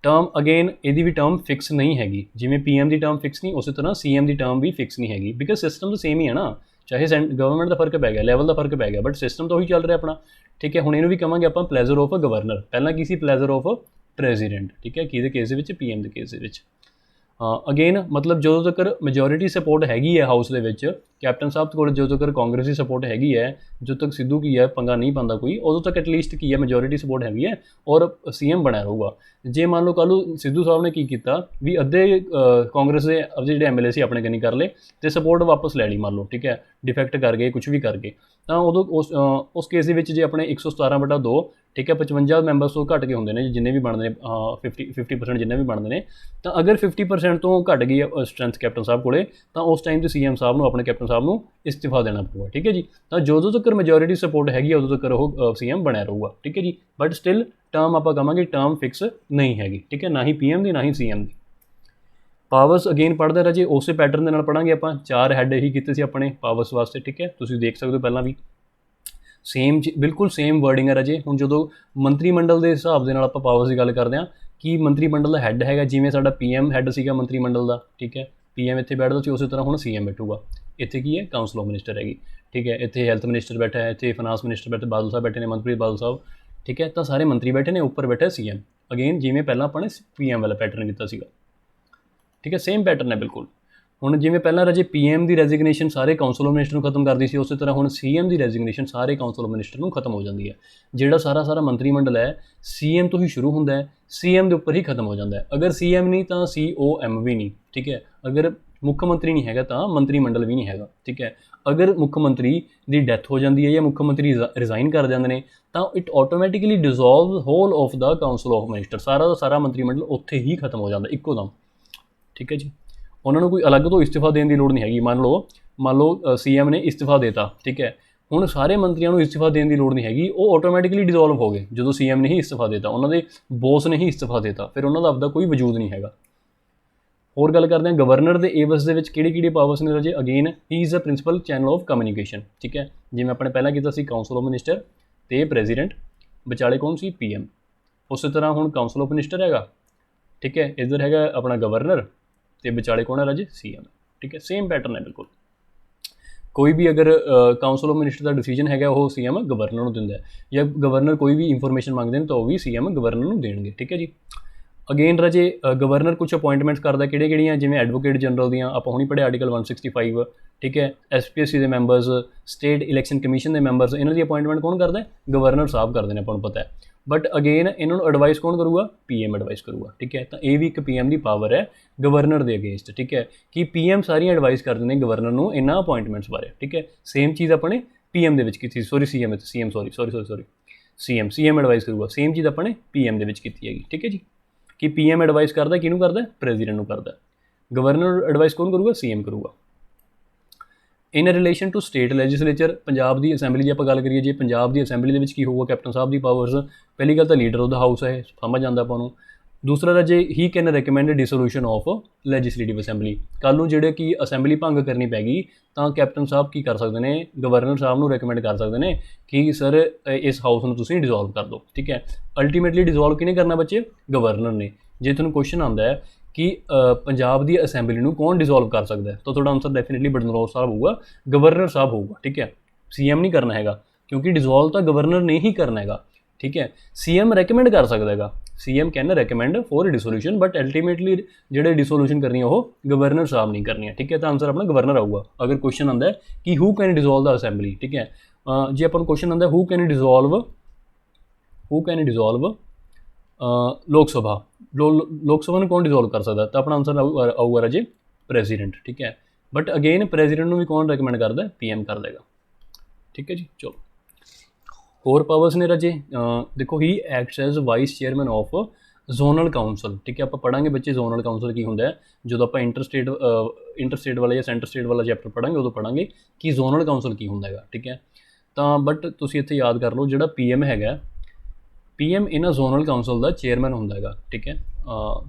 ਟਰਮ ਅਗੇਨ ਇਹਦੀ ਵੀ ਟਰਮ ਫਿਕਸ ਨਹੀਂ ਹੈਗੀ, ਜਿਵੇਂ PM ਦੀ ਟਰਮ ਫਿਕਸ ਨਹੀਂ ਉਸੇ ਤਰ੍ਹਾਂ CM ਦੀ ਟਰਮ ਵੀ ਫਿਕਸ ਨਹੀਂ ਹੈਗੀ, ਬਿਕਾਜ਼ ਸਿਸਟਮ ਤਾਂ ਸੇਮ ਹੀ ਹੈ ਨਾ, ਚਾਹੇ ਗਵਰਨਮੈਂਟ ਦਾ ਫਰਕ ਪੈ ਗਿਆ, ਲੈਵਲ ਦਾ ਫਰਕ ਪੈ ਗਿਆ, ਬਟ ਸਿਸਟਮ ਤਾਂ ਉਹੀ ਚੱਲ ਰਿਹਾ ਆਪਣਾ, ਠੀਕ ਹੈ। ਹੁਣ ਇਹਨੂੰ ਵੀ ਕਹਾਂਗੇ ਆਪਾਂ ਪਲੇਜ਼ਰ ਆਫ ਅ ਗਵਰਨਰ, ਪਹਿਲਾਂ ਕੀ ਸੀ, ਪਲੇਜ਼ਰ ਆਫ ਪ੍ਰੈਜ਼ੀਡੈਂਟ, ਠੀਕ ਹੈ। ਕਿਹਦੇ ਕੇਸ ਦੇ ਵਿੱਚ, PM ਦੇ ਕੇਸ ਦੇ ਵਿੱਚ। ਅਗੇਨ ਮਤਲਬ ਜਦੋਂ ਤੱਕ ਮੈਜੋਰਿਟੀ ਸਪੋਰਟ ਹੈਗੀ ਹੈ ਹਾਊਸ ਦੇ ਵਿੱਚ, ਕੈਪਟਨ ਸਾਹਿਬ ਕੋਲ ਜਦੋਂ ਤੱਕ ਕਾਂਗਰਸੀ ਸਪੋਰਟ ਹੈਗੀ ਹੈ, ਜਦੋਂ ਤੱਕ ਸਿੱਧੂ ਕੀ ਹੈ ਪੰਗਾ ਨਹੀਂ ਪਾਉਂਦਾ ਕੋਈ, ਉਦੋਂ ਤੱਕ ਐਟਲੀਸਟ ਕੀ ਹੈ ਮੈਜੋਰਿਟੀ ਸਪੋਰਟ ਹੈਗੀ ਹੈ ਔਰ CM ਬਣਿਆ ਰਹੂਗਾ। ਜੇ ਮੰਨ ਲਓ ਕੱਲ੍ਹ ਨੂੰ ਸਿੱਧੂ ਸਾਹਿਬ ਨੇ ਕੀ ਕੀਤਾ ਵੀ ਅੱਧੇ ਕਾਂਗਰਸ ਦੇ ਜਿਹੜੇ MLA ਸੀ ਆਪਣੇ ਕੰਨੀ ਕਰ ਲਏ ਅਤੇ ਸਪੋਰਟ ਵਾਪਸ ਲੈ ਲਈ, ਮੰਨ ਲਓ, ਠੀਕ ਹੈ, ਡਿਫੈਕਟ ਕਰ ਗਏ, ਕੁਛ ਵੀ ਕਰ ਗਏ, ਤਾਂ ਉਦੋਂ ਉਸ ਕੇਸ ਦੇ ਵਿੱਚ ਜੇ ਆਪਣੇ 117/2, ਠੀਕ ਹੈ, 55 ਮੈਂਬਰਸ ਤੋਂ ਘੱਟ ਕੇ ਹੁੰਦੇ ਨੇ ਜਿੰਨੇ ਵੀ ਬਣਦੇ ਨੇ, 50% ਜਿੰਨੇ ਵੀ ਬਣਦੇ ਨੇ, ਤਾਂ ਅਗਰ 50% ਤੋਂ ਘੱਟ ਗਈ ਸਟਰੈਂਥ ਕੈਪਟਨ ਸਾਹਿਬ ਕੋਲੇ, ਤਾਂ ਉਸ ਟਾਈਮ 'ਤੇ CM ਸਾਹਿਬ ਨੂੰ, ਆਪਣੇ ਕੈਪਟਨ ਸਾਹਿਬ ਨੂੰ ਇਸਤੀਫਾ ਦੇਣਾ ਪਊਗਾ, ਠੀਕ ਹੈ ਜੀ। ਤਾਂ ਜਦੋਂ ਤੱਕ ਮੈਜੋਰਿਟੀ ਸਪੋਰਟ ਹੈਗੀ ਉਦੋਂ ਤੱਕ ਉਹ CM ਬਣਿਆ ਰਹੂਗਾ, ਠੀਕ ਹੈ ਜੀ। ਬਟ ਸਟਿਲ ਟਰਮ ਆਪਾਂ ਕਹਾਂਗੇ ਟਰਮ ਫਿਕਸ ਨਹੀਂ ਹੈਗੀ, ਠੀਕ ਹੈ, ਨਾ ਹੀ PM ਦੀ ਨਾ ਹੀ CM ਦੀ। ਪਾਵਰਸ ਅਗੇਨ ਪੜ੍ਹਦੇ ਰਾਜੇ, ਉਸੇ ਪੈਟਰਨ ਦੇ ਨਾਲ ਪੜ੍ਹਾਂਗੇ ਆਪਾਂ। 4 ਹੈੱਡ ਇਹੀ ਕੀਤੇ ਸੀ ਆਪਣੇ ਪਾਵਰਸ ਵਾਸਤੇ, ਠੀਕ ਹੈ, ਤੁਸੀਂ ਦੇਖ ਸਕਦੇ ਹੋ ਪਹਿਲਾਂ ਵੀ ਸੇਮ, ਬਿਲਕੁਲ ਸੇਮ ਵਰਡਿੰਗ ਹੈ ਰਾਜੇ। ਹੁਣ ਜਦੋਂ ਮੰਤਰੀ ਮੰਡਲ ਦੇ ਹਿਸਾਬ ਦੇ ਨਾਲ ਆਪਾਂ ਪਾਵਰਸ ਦੀ ਗੱਲ ਕਰਦੇ ਹਾਂ, ਕਿ ਮੰਤਰੀ ਮੰਡਲ ਦਾ ਹੈੱਡ ਹੈਗਾ, ਜਿਵੇਂ ਸਾਡਾ PM ਹੈੱਡ ਸੀਗਾ ਮੰਤਰੀ ਮੰਡਲ ਦਾ, ਠੀਕ ਹੈ, PM ਇੱਥੇ ਬੈਠਦਾ ਸੀ, ਉਸੇ ਤਰ੍ਹਾਂ ਹੁਣ CM ਬੈਠੂਗਾ। ਇੱਥੇ ਕੀ ਹੈ, ਕਾਊਂਸਲ ਆਫ ਮਿਨਿਸਟਰ ਹੈਗੀ, ਠੀਕ ਹੈ। ਇੱਥੇ ਹੈਲਥ ਮਿਨਿਸਟਰ ਬੈਠਾ ਹੈ, ਇੱਥੇ ਫਾਈਨਾਂਸ ਮਿਨਿਸਟਰ ਬੈਠੇ, ਬਾਦਲ ਸਾਹਿਬ ਬੈਠੇ ਨੇ, ਮਨਪ੍ਰੀਤ ਬਾਦਲ ਸਾਹਿਬ, ਠੀਕ ਹੈ। ਤਾਂ ਸਾਰੇ ਮੰਤਰੀ ਬੈਠੇ ਨੇ, ਉੱਪਰ ਬੈਠਾ CM, ਅਗੇਨ ਜਿਵੇਂ ਪਹਿਲਾਂ ਆਪਾਂ ਨੇ PM ਵਾਲਾ ਪੈਟਰਨ ਕੀਤਾ ਸੀਗਾ, ਠੀਕ ਹੈ, ਸੇਮ ਪੈਟਰਨ ਹੈ ਬਿਲਕੁਲ। ਹੁਣ ਜਿਵੇਂ ਪਹਿਲਾਂ ਰਾਜੇ PM ਦੀ ਰੈਜ਼ਿਗਨੇਸ਼ਨ ਸਾਰੇ ਕਾਊਂਸਲ ਆਫ ਮਿਨਿਸਟਰ ਨੂੰ ਖਤਮ ਕਰਦੀ ਸੀ, ਉਸੇ ਤਰ੍ਹਾਂ ਹੁਣ CM ਦੀ ਰੈਜ਼ਿਗਨੇਸ਼ਨ ਸਾਰੇ ਕਾਊਂਸਲ ਆਫ ਮਿਨਿਸਟਰ ਨੂੰ ਖਤਮ ਹੋ ਜਾਂਦੀ ਹੈ। ਜਿਹੜਾ ਸਾਰਾ ਮੰਤਰੀ ਮੰਡਲ ਹੈ CM ਤੋਂ ਹੀ ਸ਼ੁਰੂ ਹੁੰਦਾ ਹੈ, CM ਦੇ ਉੱਪਰ ਹੀ ਖਤਮ ਹੋ ਜਾਂਦਾ ਹੈ। ਅਗਰ CM ਨਹੀਂ ਤਾਂ COM ਵੀ ਨਹੀਂ, ਠੀਕ ਹੈ। ਅਗਰ ਮੁੱਖ ਮੰਤਰੀ ਨਹੀਂ ਹੈਗਾ ਤਾਂ ਮੰਤਰੀ ਮੰਡਲ ਵੀ ਨਹੀਂ ਹੈਗਾ, ਠੀਕ ਹੈ। ਅਗਰ ਮੁੱਖ ਮੰਤਰੀ ਦੀ ਡੈਥ ਹੋ ਜਾਂਦੀ ਹੈ ਜਾਂ ਮੁੱਖ ਮੰਤਰੀ ਰਿਜ਼ਾਈਨ ਕਰ ਜਾਂਦੇ ਨੇ ਤਾਂ it automatically dissolve whole of the council of minister, ਸਾਰਾ ਦਾ ਸਾਰਾ ਮੰਤਰੀ ਮੰਡਲ ਉੱਥੇ ਹੀ ਖਤਮ ਹੋ ਜਾਂਦਾ ਇੱਕੋ ਦਮ, ਠੀਕ ਹੈ ਜੀ। ਉਹਨਾਂ ਨੂੰ ਕੋਈ ਅਲੱਗ ਤੋਂ ਇਸਤੀਫਾ ਦੇਣ ਦੀ ਲੋੜ ਨਹੀਂ ਹੈਗੀ। ਮੰਨ ਲਓ ਸੀਐਮ ਨੇ ਇਸਤੀਫਾ ਦੇਤਾ, ਠੀਕ ਹੈ, ਹੁਣ ਸਾਰੇ ਮੰਤਰੀਆਂ ਨੂੰ ਇਸਤੀਫਾ ਦੇਣ ਦੀ ਲੋੜ ਨਹੀਂ ਹੈਗੀ, ਉਹ ਆਟੋਮੈਟਿਕਲੀ ਡਿਜ਼ੋਲਵ ਹੋ ਗਏ ਜਦੋਂ ਸੀਐਮ ਨੇ ਹੀ ਇਸਤੀਫਾ ਦੇਤਾ, ਉਹਨਾਂ ਦੇ ਬੌਸ ਨੇ ਹੀ ਇਸਤੀਫਾ ਦੇਤਾ, ਫਿਰ ਉਹਨਾਂ ਦਾ ਆਪਦਾ ਕੋਈ ਵਜੂਦ ਨਹੀਂ ਹੈਗਾ। ਹੋਰ ਗੱਲ ਕਰਦੇ ਹਾਂ ਗਵਰਨਰ ਦੇ ਏਵਸ ਦੇ ਵਿੱਚ ਕਿਹੜੀ ਪਾਵਰਸ ਨੇ ਰਾਜੇ। Again he is a principal channel of communication, ਠੀਕ ਹੈ। ਜਿਵੇਂ ਆਪਣੇ ਪਹਿਲਾਂ ਕੀਤਾ ਸੀ ਕਾਊਂਸਲ ਆਫ ਮਿਨਿਸਟਰ ਅਤੇ ਪ੍ਰੈਜ਼ੀਡੈਂਟ, ਵਿਚਾਲੇ ਕੌਣ ਸੀ, ਪੀਐਮ। ਉਸੇ ਤਰ੍ਹਾਂ ਹੁਣ ਕਾਊਂਸਲ ਆਫ ਮਿਨਿਸਟਰ ਹੈਗਾ, ਠੀਕ ਹੈ, ਇੱਧਰ ਹੈਗਾ ਆਪਣਾ ਗਵਰਨਰ ਅਤੇ ਵਿਚਾਲੇ ਕੌਣ ਹੈ ਰਾਜੇ, ਸੀਐਮ, ਠੀਕ ਹੈ। ਸੇਮ ਪੈਟਰਨ ਹੈ ਬਿਲਕੁਲ। ਕੋਈ ਵੀ ਅਗਰ council of minister the decision ਹੈਗਾ ਉਹ ਸੀਐਮ ਗਵਰਨਰ ਨੂੰ ਦਿੰਦਾ ਹੈ, ਜਾਂ ਗਵਰਨਰ ਕੋਈ ਵੀ ਇਨਫੋਰਮੇਸ਼ਨ ਮੰਗਦੇ ਨੇ ਤਾਂ ਉਹ ਵੀ ਸੀਐਮ ਗਵਰਨਰ ਨੂੰ ਦੇਣਗੇ, ਠੀਕ ਹੈ ਜੀ। ਅਗੇਨ ਰਾਜੇ ਗਵਰਨਰ ਕੁਛ ਅਪੋਇੰਟਮੈਂਟਸ ਕਰਦਾ, ਕਿਹੜੀਆਂ ਜਿਵੇਂ ਐਡਵੋਕੇਟ ਜਨਰਲ ਦੀਆਂ ਆਪਾਂ ਹੁਣੀ ਪੜ੍ਹਿਆ ਆਰਟੀਕਲ 165, ਠੀਕ ਹੈ। SPSC ਦੇ ਮੈਂਬਰਸ, ਸਟੇਟ ਇਲੈਕਸ਼ਨ ਕਮਿਸ਼ਨ ਦੇ ਮੈਂਬਰਸ, ਇਹਨਾਂ ਦੀ ਅਪੋਇੰਟਮੈਂਟ ਕੌਣ ਕਰਦਾ, ਗਵਰਨਰ ਸਾਹਿਬ ਕਰਦੇ ਨੇ, ਆਪਾਂ ਨੂੰ ਪਤਾ ਹੈ। ਬਟ ਅਗੇਨ ਇਹਨਾਂ ਨੂੰ ਐਡਵਾਈਸ ਕੌਣ ਕਰੂਗਾ, ਪੀਐਮ ਐਡਵਾਈਸ ਕਰੂਗਾ, ਠੀਕ ਹੈ। ਤਾਂ ਇਹ ਵੀ ਇੱਕ ਪੀਐਮ ਦੀ ਪਾਵਰ ਹੈ ਗਵਰਨਰ ਦੇ ਅਗੇਂਸਟ, ਠੀਕ ਹੈ, ਕਿ ਪੀਐਮ ਸਾਰੀਆਂ ਐਡਵਾਈਸ ਕਰਦੇ ਨੇ ਗਵਰਨਰ ਨੂੰ ਇਹਨਾਂ ਅਪੋਇੰਟਮੈਂਟਸ ਬਾਰੇ, ਠੀਕ ਹੈ। ਸੇਮ ਚੀਜ਼ ਆਪਣੇ ਪੀਐਮ ਦੇ ਵਿੱਚ ਕੀਤੀ, ਸੀਐਮ ਐਡਵਾਈਸ ਕਰੂਗਾ, ਸੇਮ ਚੀਜ਼ ਆਪਣੇ ਪੀਐਮ ਦੇ ਵਿੱਚ ਕੀਤੀ ਹੈਗੀ, ਠੀਕ ਹੈ ਜੀ। ਕਿ ਪੀਐਮ ਐਡਵਾਈਸ ਕਰਦਾ ਕਿਹਨੂੰ ਕਰਦਾ, ਪ੍ਰੈਜ਼ੀਡੈਂਟ ਨੂੰ ਕਰਦਾ। ਗਵਰਨਰ ਐਡਵਾਈਸ ਕੌਣ ਕਰੂਗਾ, ਸੀਐਮ ਕਰੂਗਾ। In relation to state legislature, Punjab ਦੀ ਅਸੈਂਬਲੀ ਦੀ ਆਪਾਂ ਗੱਲ ਕਰੀਏ ਜੇ ਪੰਜਾਬ ਦੀ ਅਸੈਂਬਲੀ ਦੇ ਵਿੱਚ ਕੀ ਹੋਊਗਾ, ਕੈਪਟਨ ਸਾਹਿਬ ਦੀ ਪਾਵਰਸ, ਪਹਿਲੀ ਗੱਲ ਤਾਂ ਲੀਡਰ ਆਫ ਦਾ ਹਾਊਸ ਹੈ, ਸਮਝ ਜਾਂਦਾ ਆਪਾਂ ਨੂੰ। ਦੂਸਰਾ ਰਾਜੇ he can recommend dissolution of legislative assembly. ਕੱਲ੍ਹ ਨੂੰ ਜਿਹੜੇ ਕਿ ਅਸੈਂਬਲੀ ਭੰਗ ਕਰਨੀ ਪੈ ਗਈ ਤਾਂ ਕੈਪਟਨ ਸਾਹਿਬ ਕੀ ਕਰ ਸਕਦੇ ਨੇ, ਗਵਰਨਰ ਸਾਹਿਬ ਨੂੰ ਰეკਮੈਂਡ ਕਰ ਸਕਦੇ ਨੇ ਕਿ ਸਰ ਇਸ ਹਾਊਸ ਨੂੰ ਤੁਸੀਂ ਡਿਜ਼ੋਲਵ ਕਰ ਦਿਓ, ਠੀਕ ਹੈ। ਅਲਟੀਮੇਟਲੀ ਡਿਜ਼ੋਲਵ ਕਿਹਨੇ ਕਰਨਾ ਬੱਚੇ, ਗਵਰਨਰ ਨੇ। ਜੇ ਤੁਹਾਨੂੰ ਕੁਐਸਚਨ ਆਉਂਦਾ ਹੈ ਕਿ ਪੰਜਾਬ ਦੀ ਅਸੈਂਬਲੀ ਨੂੰ ਕੌਣ ਡਿਜ਼ੋਲਵ ਕਰ ਸਕਦਾ ਹੈ ਤਾਂ ਤੁਹਾਡਾ ਆਨਸਰ ਡੈਫੀਨੇਟਲੀ ਬਡਨੌਰ ਸਾਹਿਬ ਹੋਊਗਾ, ਗਵਰਨਰ ਸਾਹਿਬ ਹੋਊਗਾ, ਠੀਕ ਹੈ। ਸੀਐਮ ਨਹੀਂ ਕਰਨਾ ਹੈਗਾ ਕਿਉਂਕਿ ਡਿਜ਼ੋਲਵ ਤਾਂ ਗਵਰਨਰ ਨੇ ਹੀ ਕਰਨਾ ਹੈਗਾ, ਠੀਕ ਹੈ। ਸੀਐਮ ਰეკਮੈਂਡ ਕਰ ਸਕਦਾ ਹੈਗਾ, CM can recommend for dissolution, but ultimately ਜਿਹੜੇ ਡਿਸੋਲੂਸ਼ਨ ਕਰਨੀ ਉਹ ਗਵਰਨਰ ਸਾਹਿਬ ਨਹੀਂ ਕਰਨੀ ਹੈ, ਠੀਕ ਹੈ। ਤਾਂ ਆਨਸਰ ਆਪਣਾ ਗਵਰਨਰ ਆਊਗਾ। ਅਗਰ ਕੁਐਸਚਨ ਆਉਂਦਾ ਕਿ ਹੂ ਕੈਨ ਡਿਜ਼ੋਲਵ ਦਾ ਅਸੈਂਬਲੀ, ਠੀਕ ਹੈ। ਜੇ ਆਪਾਂ ਨੂੰ ਕੁਐਸਚਨ ਆਉਂਦਾ ਹੂ ਕੈਨ ਡਿਜ਼ੋਲਵ ਲੋਕ ਸਭਾ, ਲੋਕ ਸਭਾ ਨੂੰ ਕੌਣ ਡਿਜ਼ੋਲਵ ਕਰ ਸਕਦਾ, ਤਾਂ ਆਪਣਾ ਆਨਸਰ ਆਊਗਾ ਰਾਜੇ ਪ੍ਰੈਜ਼ੀਡੈਂਟ, ਠੀਕ ਹੈ। ਬਟ ਅਗੇਨ ਪ੍ਰੈਜ਼ੀਡੈਂਟ ਨੂੰ ਵੀ ਕੌਣ ਰეკਮੈਂਡ ਕਰਦਾ, ਪੀਐਮ ਕਰ ਦੇਗਾ, ਠੀਕ ਹੈ ਜੀ। ਚਲੋ ਹੋਰ ਪਾਵਰਸ ਨੇ ਰਾਜੇ, ਦੇਖੋ he acts as vice chairman of zonal council, ਠੀਕ ਹੈ। ਆਪਾਂ ਪੜ੍ਹਾਂਗੇ ਬੱਚੇ ਜ਼ੋਨਲ ਕਾਊਂਸਲ ਕੀ ਹੁੰਦਾ ਹੈ, ਜਦੋਂ ਆਪਾਂ ਇੰਟਰਸਟੇਟ ਵਾਲਾ ਜਾਂ ਸੈਂਟਰ ਸਟੇਟ ਵਾਲਾ ਚੈਪਟਰ ਪੜ੍ਹਾਂਗੇ ਉਦੋਂ ਪੜ੍ਹਾਂਗੇ ਕਿ ਜ਼ੋਨਲ ਕਾਊਂਸਲ ਕੀ ਹੁੰਦਾ ਹੈਗਾ, ਠੀਕ ਹੈ। ਤਾਂ ਬਟ ਤੁਸੀਂ ਇੱਥੇ ਯਾਦ ਕਰ ਲਓ ਜਿਹੜਾ ਪੀਐਮ ਹੈਗਾ, ਪੀਐਮ ਇਹਨਾਂ ਜ਼ੋਨਲ ਕਾਊਂਸਲ ਦਾ ਚੇਅਰਮੈਨ ਹੁੰਦਾ ਹੈਗਾ, ਠੀਕ ਹੈ।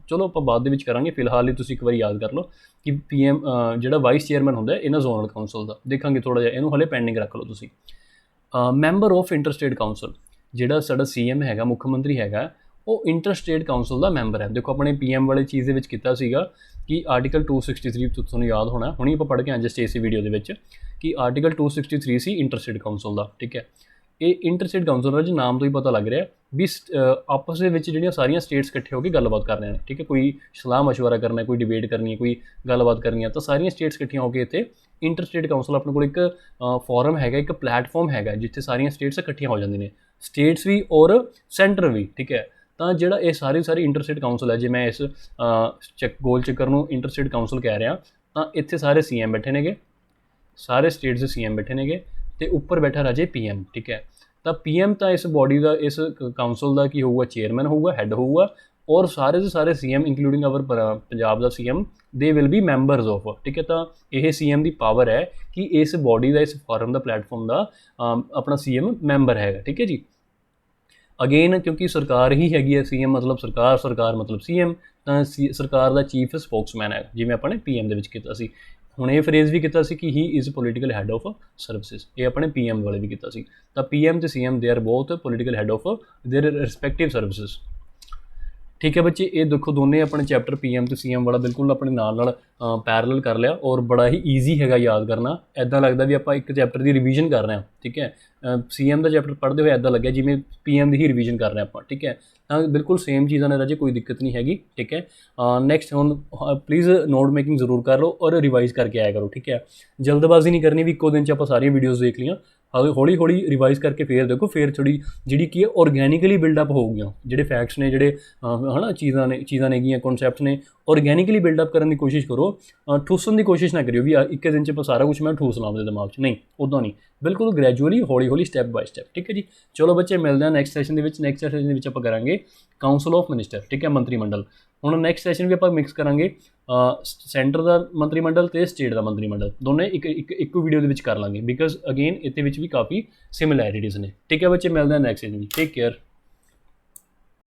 ਚਲੋ ਆਪਾਂ ਬਾਅਦ ਦੇ ਵਿੱਚ ਕਰਾਂਗੇ, ਫਿਲਹਾਲ ਹੀ ਤੁਸੀਂ ਇੱਕ ਵਾਰੀ ਯਾਦ ਕਰ ਲਓ ਕਿ ਪੀਐਮ ਜਿਹੜਾ ਵਾਈਸ ਚੇਅਰਮੈਨ ਹੁੰਦਾ ਇਹਨਾਂ ਜ਼ੋਨਲ ਕਾਊਂਸਲ ਦਾ, ਦੇਖਾਂਗੇ ਥੋੜ੍ਹਾ ਜਿਹਾ, ਇਹਨੂੰ ਹਲੇ ਪੈਂਡਿੰਗ ਰੱਖ ਲਓ ਤੁਸੀਂ। ਮੈਂਬਰ ਆਫ ਇੰਟਰਸਟੇਟ ਕਾਊਂਸਲ, ਜਿਹੜਾ ਸਾਡਾ ਸੀਐਮ ਹੈਗਾ, ਮੁੱਖ ਮੰਤਰੀ ਹੈਗਾ, ਉਹ ਇੰਟਰਸਟੇਟ ਕਾਊਂਸਲ ਦਾ ਮੈਂਬਰ ਹੈ। ਦੇਖੋ ਆਪਣੇ ਪੀਐਮ ਵਾਲੀ ਚੀਜ਼ ਦੇ ਵਿੱਚ ਕੀਤਾ ਸੀਗਾ ਕਿ ਆਰਟੀਕਲ 263 ਤੁਹਾਨੂੰ ਯਾਦ ਹੋਣਾ, ਹੁਣੀ ਆਪਾਂ ਪੜ੍ਹ ਕੇ ਆਏ ਜਸਟ ਇਸੇ ਵੀਡੀਓ ਦੇ ਵਿੱਚ ਕਿ ਆਰਟੀਕਲ 263 ਸੀ ਇੰਟਰਸਟੇਟ ਕਾਊਂਸਲ ਦਾ, ਠੀਕ ਹੈ। ਇਹ ਇੰਟਰਸਟੇਟ ਕਾਊਂਸਲ ਦਾ ਜੀ ਨਾਮ ਤੋਂ ਹੀ ਪਤਾ ਲੱਗ ਰਿਹਾ ਵੀ ਆਪਸ ਦੇ ਵਿੱਚ ਜਿਹੜੀਆਂ ਸਾਰੀਆਂ ਸਟੇਟਸ ਇਕੱਠੇ ਹੋ ਕੇ ਗੱਲਬਾਤ ਕਰ ਰਹੇ ਨੇ, ਠੀਕ ਹੈ। ਕੋਈ ਸਲਾਹ ਮਸ਼ਵਰਾ ਕਰਨਾ, ਕੋਈ ਡਿਬੇਟ ਕਰਨੀ ਹੈ, ਕੋਈ ਗੱਲਬਾਤ ਕਰਨੀ ਹੈ, ਤਾਂ ਸਾਰੀਆਂ ਸਟੇਟਸ ਇਕੱਠੀਆਂ ਹੋ ਕੇ ਇੱਥੇ ਇੰਟਰਸਟੇਟ ਕਾਊਂਸਲ ਆਪਣੇ ਕੋਲ ਇੱਕ ਫੋਰਮ ਹੈਗਾ, ਇੱਕ ਪਲੈਟਫਾਰਮ ਹੈਗਾ ਜਿੱਥੇ ਸਾਰੀਆਂ ਸਟੇਟਸ ਇਕੱਠੀਆਂ ਹੋ ਜਾਂਦੀਆਂ ਨੇ, ਸਟੇਟਸ ਵੀ ਔਰ ਸੈਂਟਰ ਵੀ, ਠੀਕ ਹੈ। ਤਾਂ ਜਿਹੜਾ ਇਹ ਸਾਰੀ ਇੰਟਰਸਟੇਟ ਕਾਊਂਸਲ ਹੈ, ਜੇ ਮੈਂ ਇਸ ਗੋਲ ਚੱਕਰ ਨੂੰ ਇੰਟਰਸਟੇਟ ਕਾਊਂਸਲ ਕਹਿ ਰਿਹਾ ਤਾਂ ਇੱਥੇ ਸਾਰੇ ਸੀਐਮ ਬੈਠੇ ਨੇਗੇ, ਸਾਰੇ ਸਟੇਟਸ ਦੇ ਸੀਐਮ ਬੈਠੇ ਨੇਗੇ ਅਤੇ ਉੱਪਰ ਬੈਠਾ ਰਾਜੇ ਪੀਐਮ, ਠੀਕ ਹੈ। ਤਾਂ ਪੀਐਮ ਤਾਂ ਇਸ ਬੋਡੀ ਦਾ, ਇਸ ਕਾਊਂਸਲ ਦਾ ਕੀ ਹੋਊਗਾ, ਚੇਅਰਮੈਨ ਹੋਊਗਾ, ਹੈੱਡ ਹੋਊਗਾ, ਔਰ ਸਾਰੇ ਦੇ ਸਾਰੇ ਸੀਐਮ ਇੰਕਲੂਡਿੰਗ ਆਵਰ ਪੰਜਾਬ ਦਾ CM they will be members of, ਠੀਕ ਹੈ। ਤਾਂ ਇਹ ਸੀਐਮ ਦੀ ਪਾਵਰ ਹੈ ਕਿ ਇਸ ਬੋਡੀ ਦਾ, ਇਸ ਫੋਰਮ ਦਾ, ਪਲੈਟਫਾਰਮ ਦਾ ਆਪਣਾ ਸੀਐਮ ਮੈਂਬਰ ਹੈਗਾ, ਠੀਕ ਹੈ ਜੀ। ਅਗੇਨ ਕਿਉਂਕਿ ਸਰਕਾਰ ਹੀ ਹੈਗੀ ਹੈ, ਸੀਐਮ ਮਤਲਬ ਸਰਕਾਰ ਮਤਲਬ ਸੀਐਮ, ਤਾਂ ਸਰਕਾਰ ਦਾ ਚੀਫ ਸਪੋਕਸਮੈਨ ਹੈ, ਜਿਵੇਂ ਆਪਾਂ ਨੇ ਪੀਐਮ ਦੇ ਵਿੱਚ ਕੀਤਾ ਸੀ। ਹੁਣ ਇਹ ਫਰੇਜ਼ ਵੀ ਕੀਤਾ ਸੀ ਕਿ he is political head of services, ਇਹ ਆਪਣੇ ਪੀਐਮ ਵਾਲੇ ਵੀ ਕੀਤਾ ਸੀ। ਤਾਂ ਪੀਐਮ ਅਤੇ CM they are both political head of there respective services, ਠੀਕ ਹੈ ਬੱਚੇ। ਇਹ ਦੇਖੋ ਦੋਨੇ ਆਪਣੇ ਚੈਪਟਰ ਪੀਐਮ ਅਤੇ ਸੀਐਮ ਵਾਲਾ ਬਿਲਕੁਲ ਆਪਣੇ ਨਾਲ ਪੈਰਲਲ ਕਰ ਲਿਆ, ਔਰ ਬੜਾ ਹੀ ਈਜ਼ੀ ਹੈਗਾ ਯਾਦ ਕਰਨਾ। ਇੱਦਾਂ ਲੱਗਦਾ ਵੀ ਆਪਾਂ ਇੱਕ ਚੈਪਟਰ ਦੀ ਰਿਵੀਜ਼ਨ ਕਰ ਰਹੇ ਹਾਂ, ਠੀਕ ਹੈ। ਸੀਐਮ ਦਾ ਚੈਪਟਰ ਪੜ੍ਹਦੇ ਹੋਏ ਇੱਦਾਂ ਲੱਗਿਆ ਜਿਵੇਂ ਪੀਐਮ ਦੀ ਹੀ ਰਿਵੀਜ਼ਨ ਕਰ ਰਹੇ ਆਪਾਂ, ਠੀਕ ਹੈ। ਤਾਂ ਬਿਲਕੁਲ ਸੇਮ ਚੀਜ਼ਾਂ ਨੇ ਰਾਜੇ, ਕੋਈ ਦਿੱਕਤ ਨਹੀਂ ਹੈਗੀ, ਠੀਕ ਹੈ। ਨੈਕਸਟ ਹੁਣ ਪਲੀਜ਼ ਨੋਟ ਮੇਕਿੰਗ ਜ਼ਰੂਰ ਕਰ ਲਓ ਔਰ ਰਿਵਾਈਜ਼ ਕਰਕੇ ਆਇਆ ਕਰੋ, ਠੀਕ ਹੈ। ਜਲਦਬਾਜ਼ੀ ਨਹੀਂ ਕਰਨੀ ਵੀ ਇੱਕੋ ਦਿਨ 'ਚ ਆਪਾਂ ਸਾਰੀਆਂ ਵੀਡੀਓਜ਼ ਦੇਖ ਲਈਆਂ, ਹੌਲੀ ਹੌਲੀ ਰਿਵਾਈਜ਼ ਕਰਕੇ ਫੇਰ ਦੇਖੋ, ਫੇਰ ਥੋੜੀ ਜਿਹੜੀ ਕੀ ਹੈ ਔਰਗੈਨਿਕਲੀ ਬਿਲਡਅਪ ਹੋਊਗੀਆਂ, ਜਿਹੜੇ ਫੈਕਟਸ ਨੇ, ਜਿਹੜੇ ਹੈ ਨਾ ਚੀਜ਼ਾਂ ਨੇਗੀਆਂ, ਕਨਸੈਪਟਸ ਨੇ, ਔਰਗੈਨਿਕਲੀ ਬਿਲਡਅਪ ਕਰਨ ਦੀ ਕੋਸ਼ਿਸ਼ ਕਰੋ। ਠੂਸਣ ਦੀ ਕੋਸ਼ਿਸ਼ ਨਾ ਕਰਿਓ ਵੀ ਇੱਕ ਦਿਨ 'ਚ ਸਾਰਾ ਕੁਛ ਮੈਂ ਠੂਸ ਲਾਂ ਆਪਣੇ ਦਿਮਾਗ 'ਚ, ਨਹੀਂ ਉੱਦਾਂ ਨਹੀਂ, ਬਿਲਕੁਲ ਗ੍ਰੈਜੂਅਲੀ ਹੌਲੀ ਹੌਲੀ ਸਟੈਪ ਬਾਏ ਸਟੈਪ, ਠੀਕ ਹੈ ਜੀ। ਚਲੋ ਬੱਚੇ ਮਿਲਦੇ ਹਾਂ ਨੈਕਸਟ ਸੈਸ਼ਨ ਦੇ ਵਿੱਚ। ਨੈਕਸਟ ਸੈਸ਼ਨ ਦੇ ਵਿੱਚ ਆਪਾਂ ਕਰਾਂਗੇ ਕਾਊਂਸਲ ਆਫ ਮਿਨਿਸਟਰ, ਠੀਕ ਹੈ, ਮੰਤਰੀ ਮੰਡਲ। ਹੁਣ ਨੈਕਸਟ ਸੈਸ਼ਨ ਵੀ ਆਪਾਂ ਮਿਕਸ ਕਰਾਂਗੇ ਸੈਂਟਰ ਦਾ ਮੰਤਰੀ ਮੰਡਲ ਅਤੇ ਸਟੇਟ ਦਾ ਮੰਤਰੀ ਮੰਡਲ, ਦੋਨੇ ਇੱਕੋ ਵੀਡੀਓ ਦੇ ਵਿੱਚ ਕਰ ਲਾਂਗੇ, ਬਿਕਾਜ਼ ਅਗੇਨ ਇਹਦੇ ਵਿੱਚ ਵੀ ਕਾਫੀ ਸਿਮਿਲੈਰਿਟੀਜ਼ ਨੇ, ਠੀਕ ਹੈ ਬੱਚੇ, ਮਿਲਦੇ ਹਾਂ ਨੈਕਸਟ ਸੈਸ਼ਨ ਵਿੱਚ। Take care.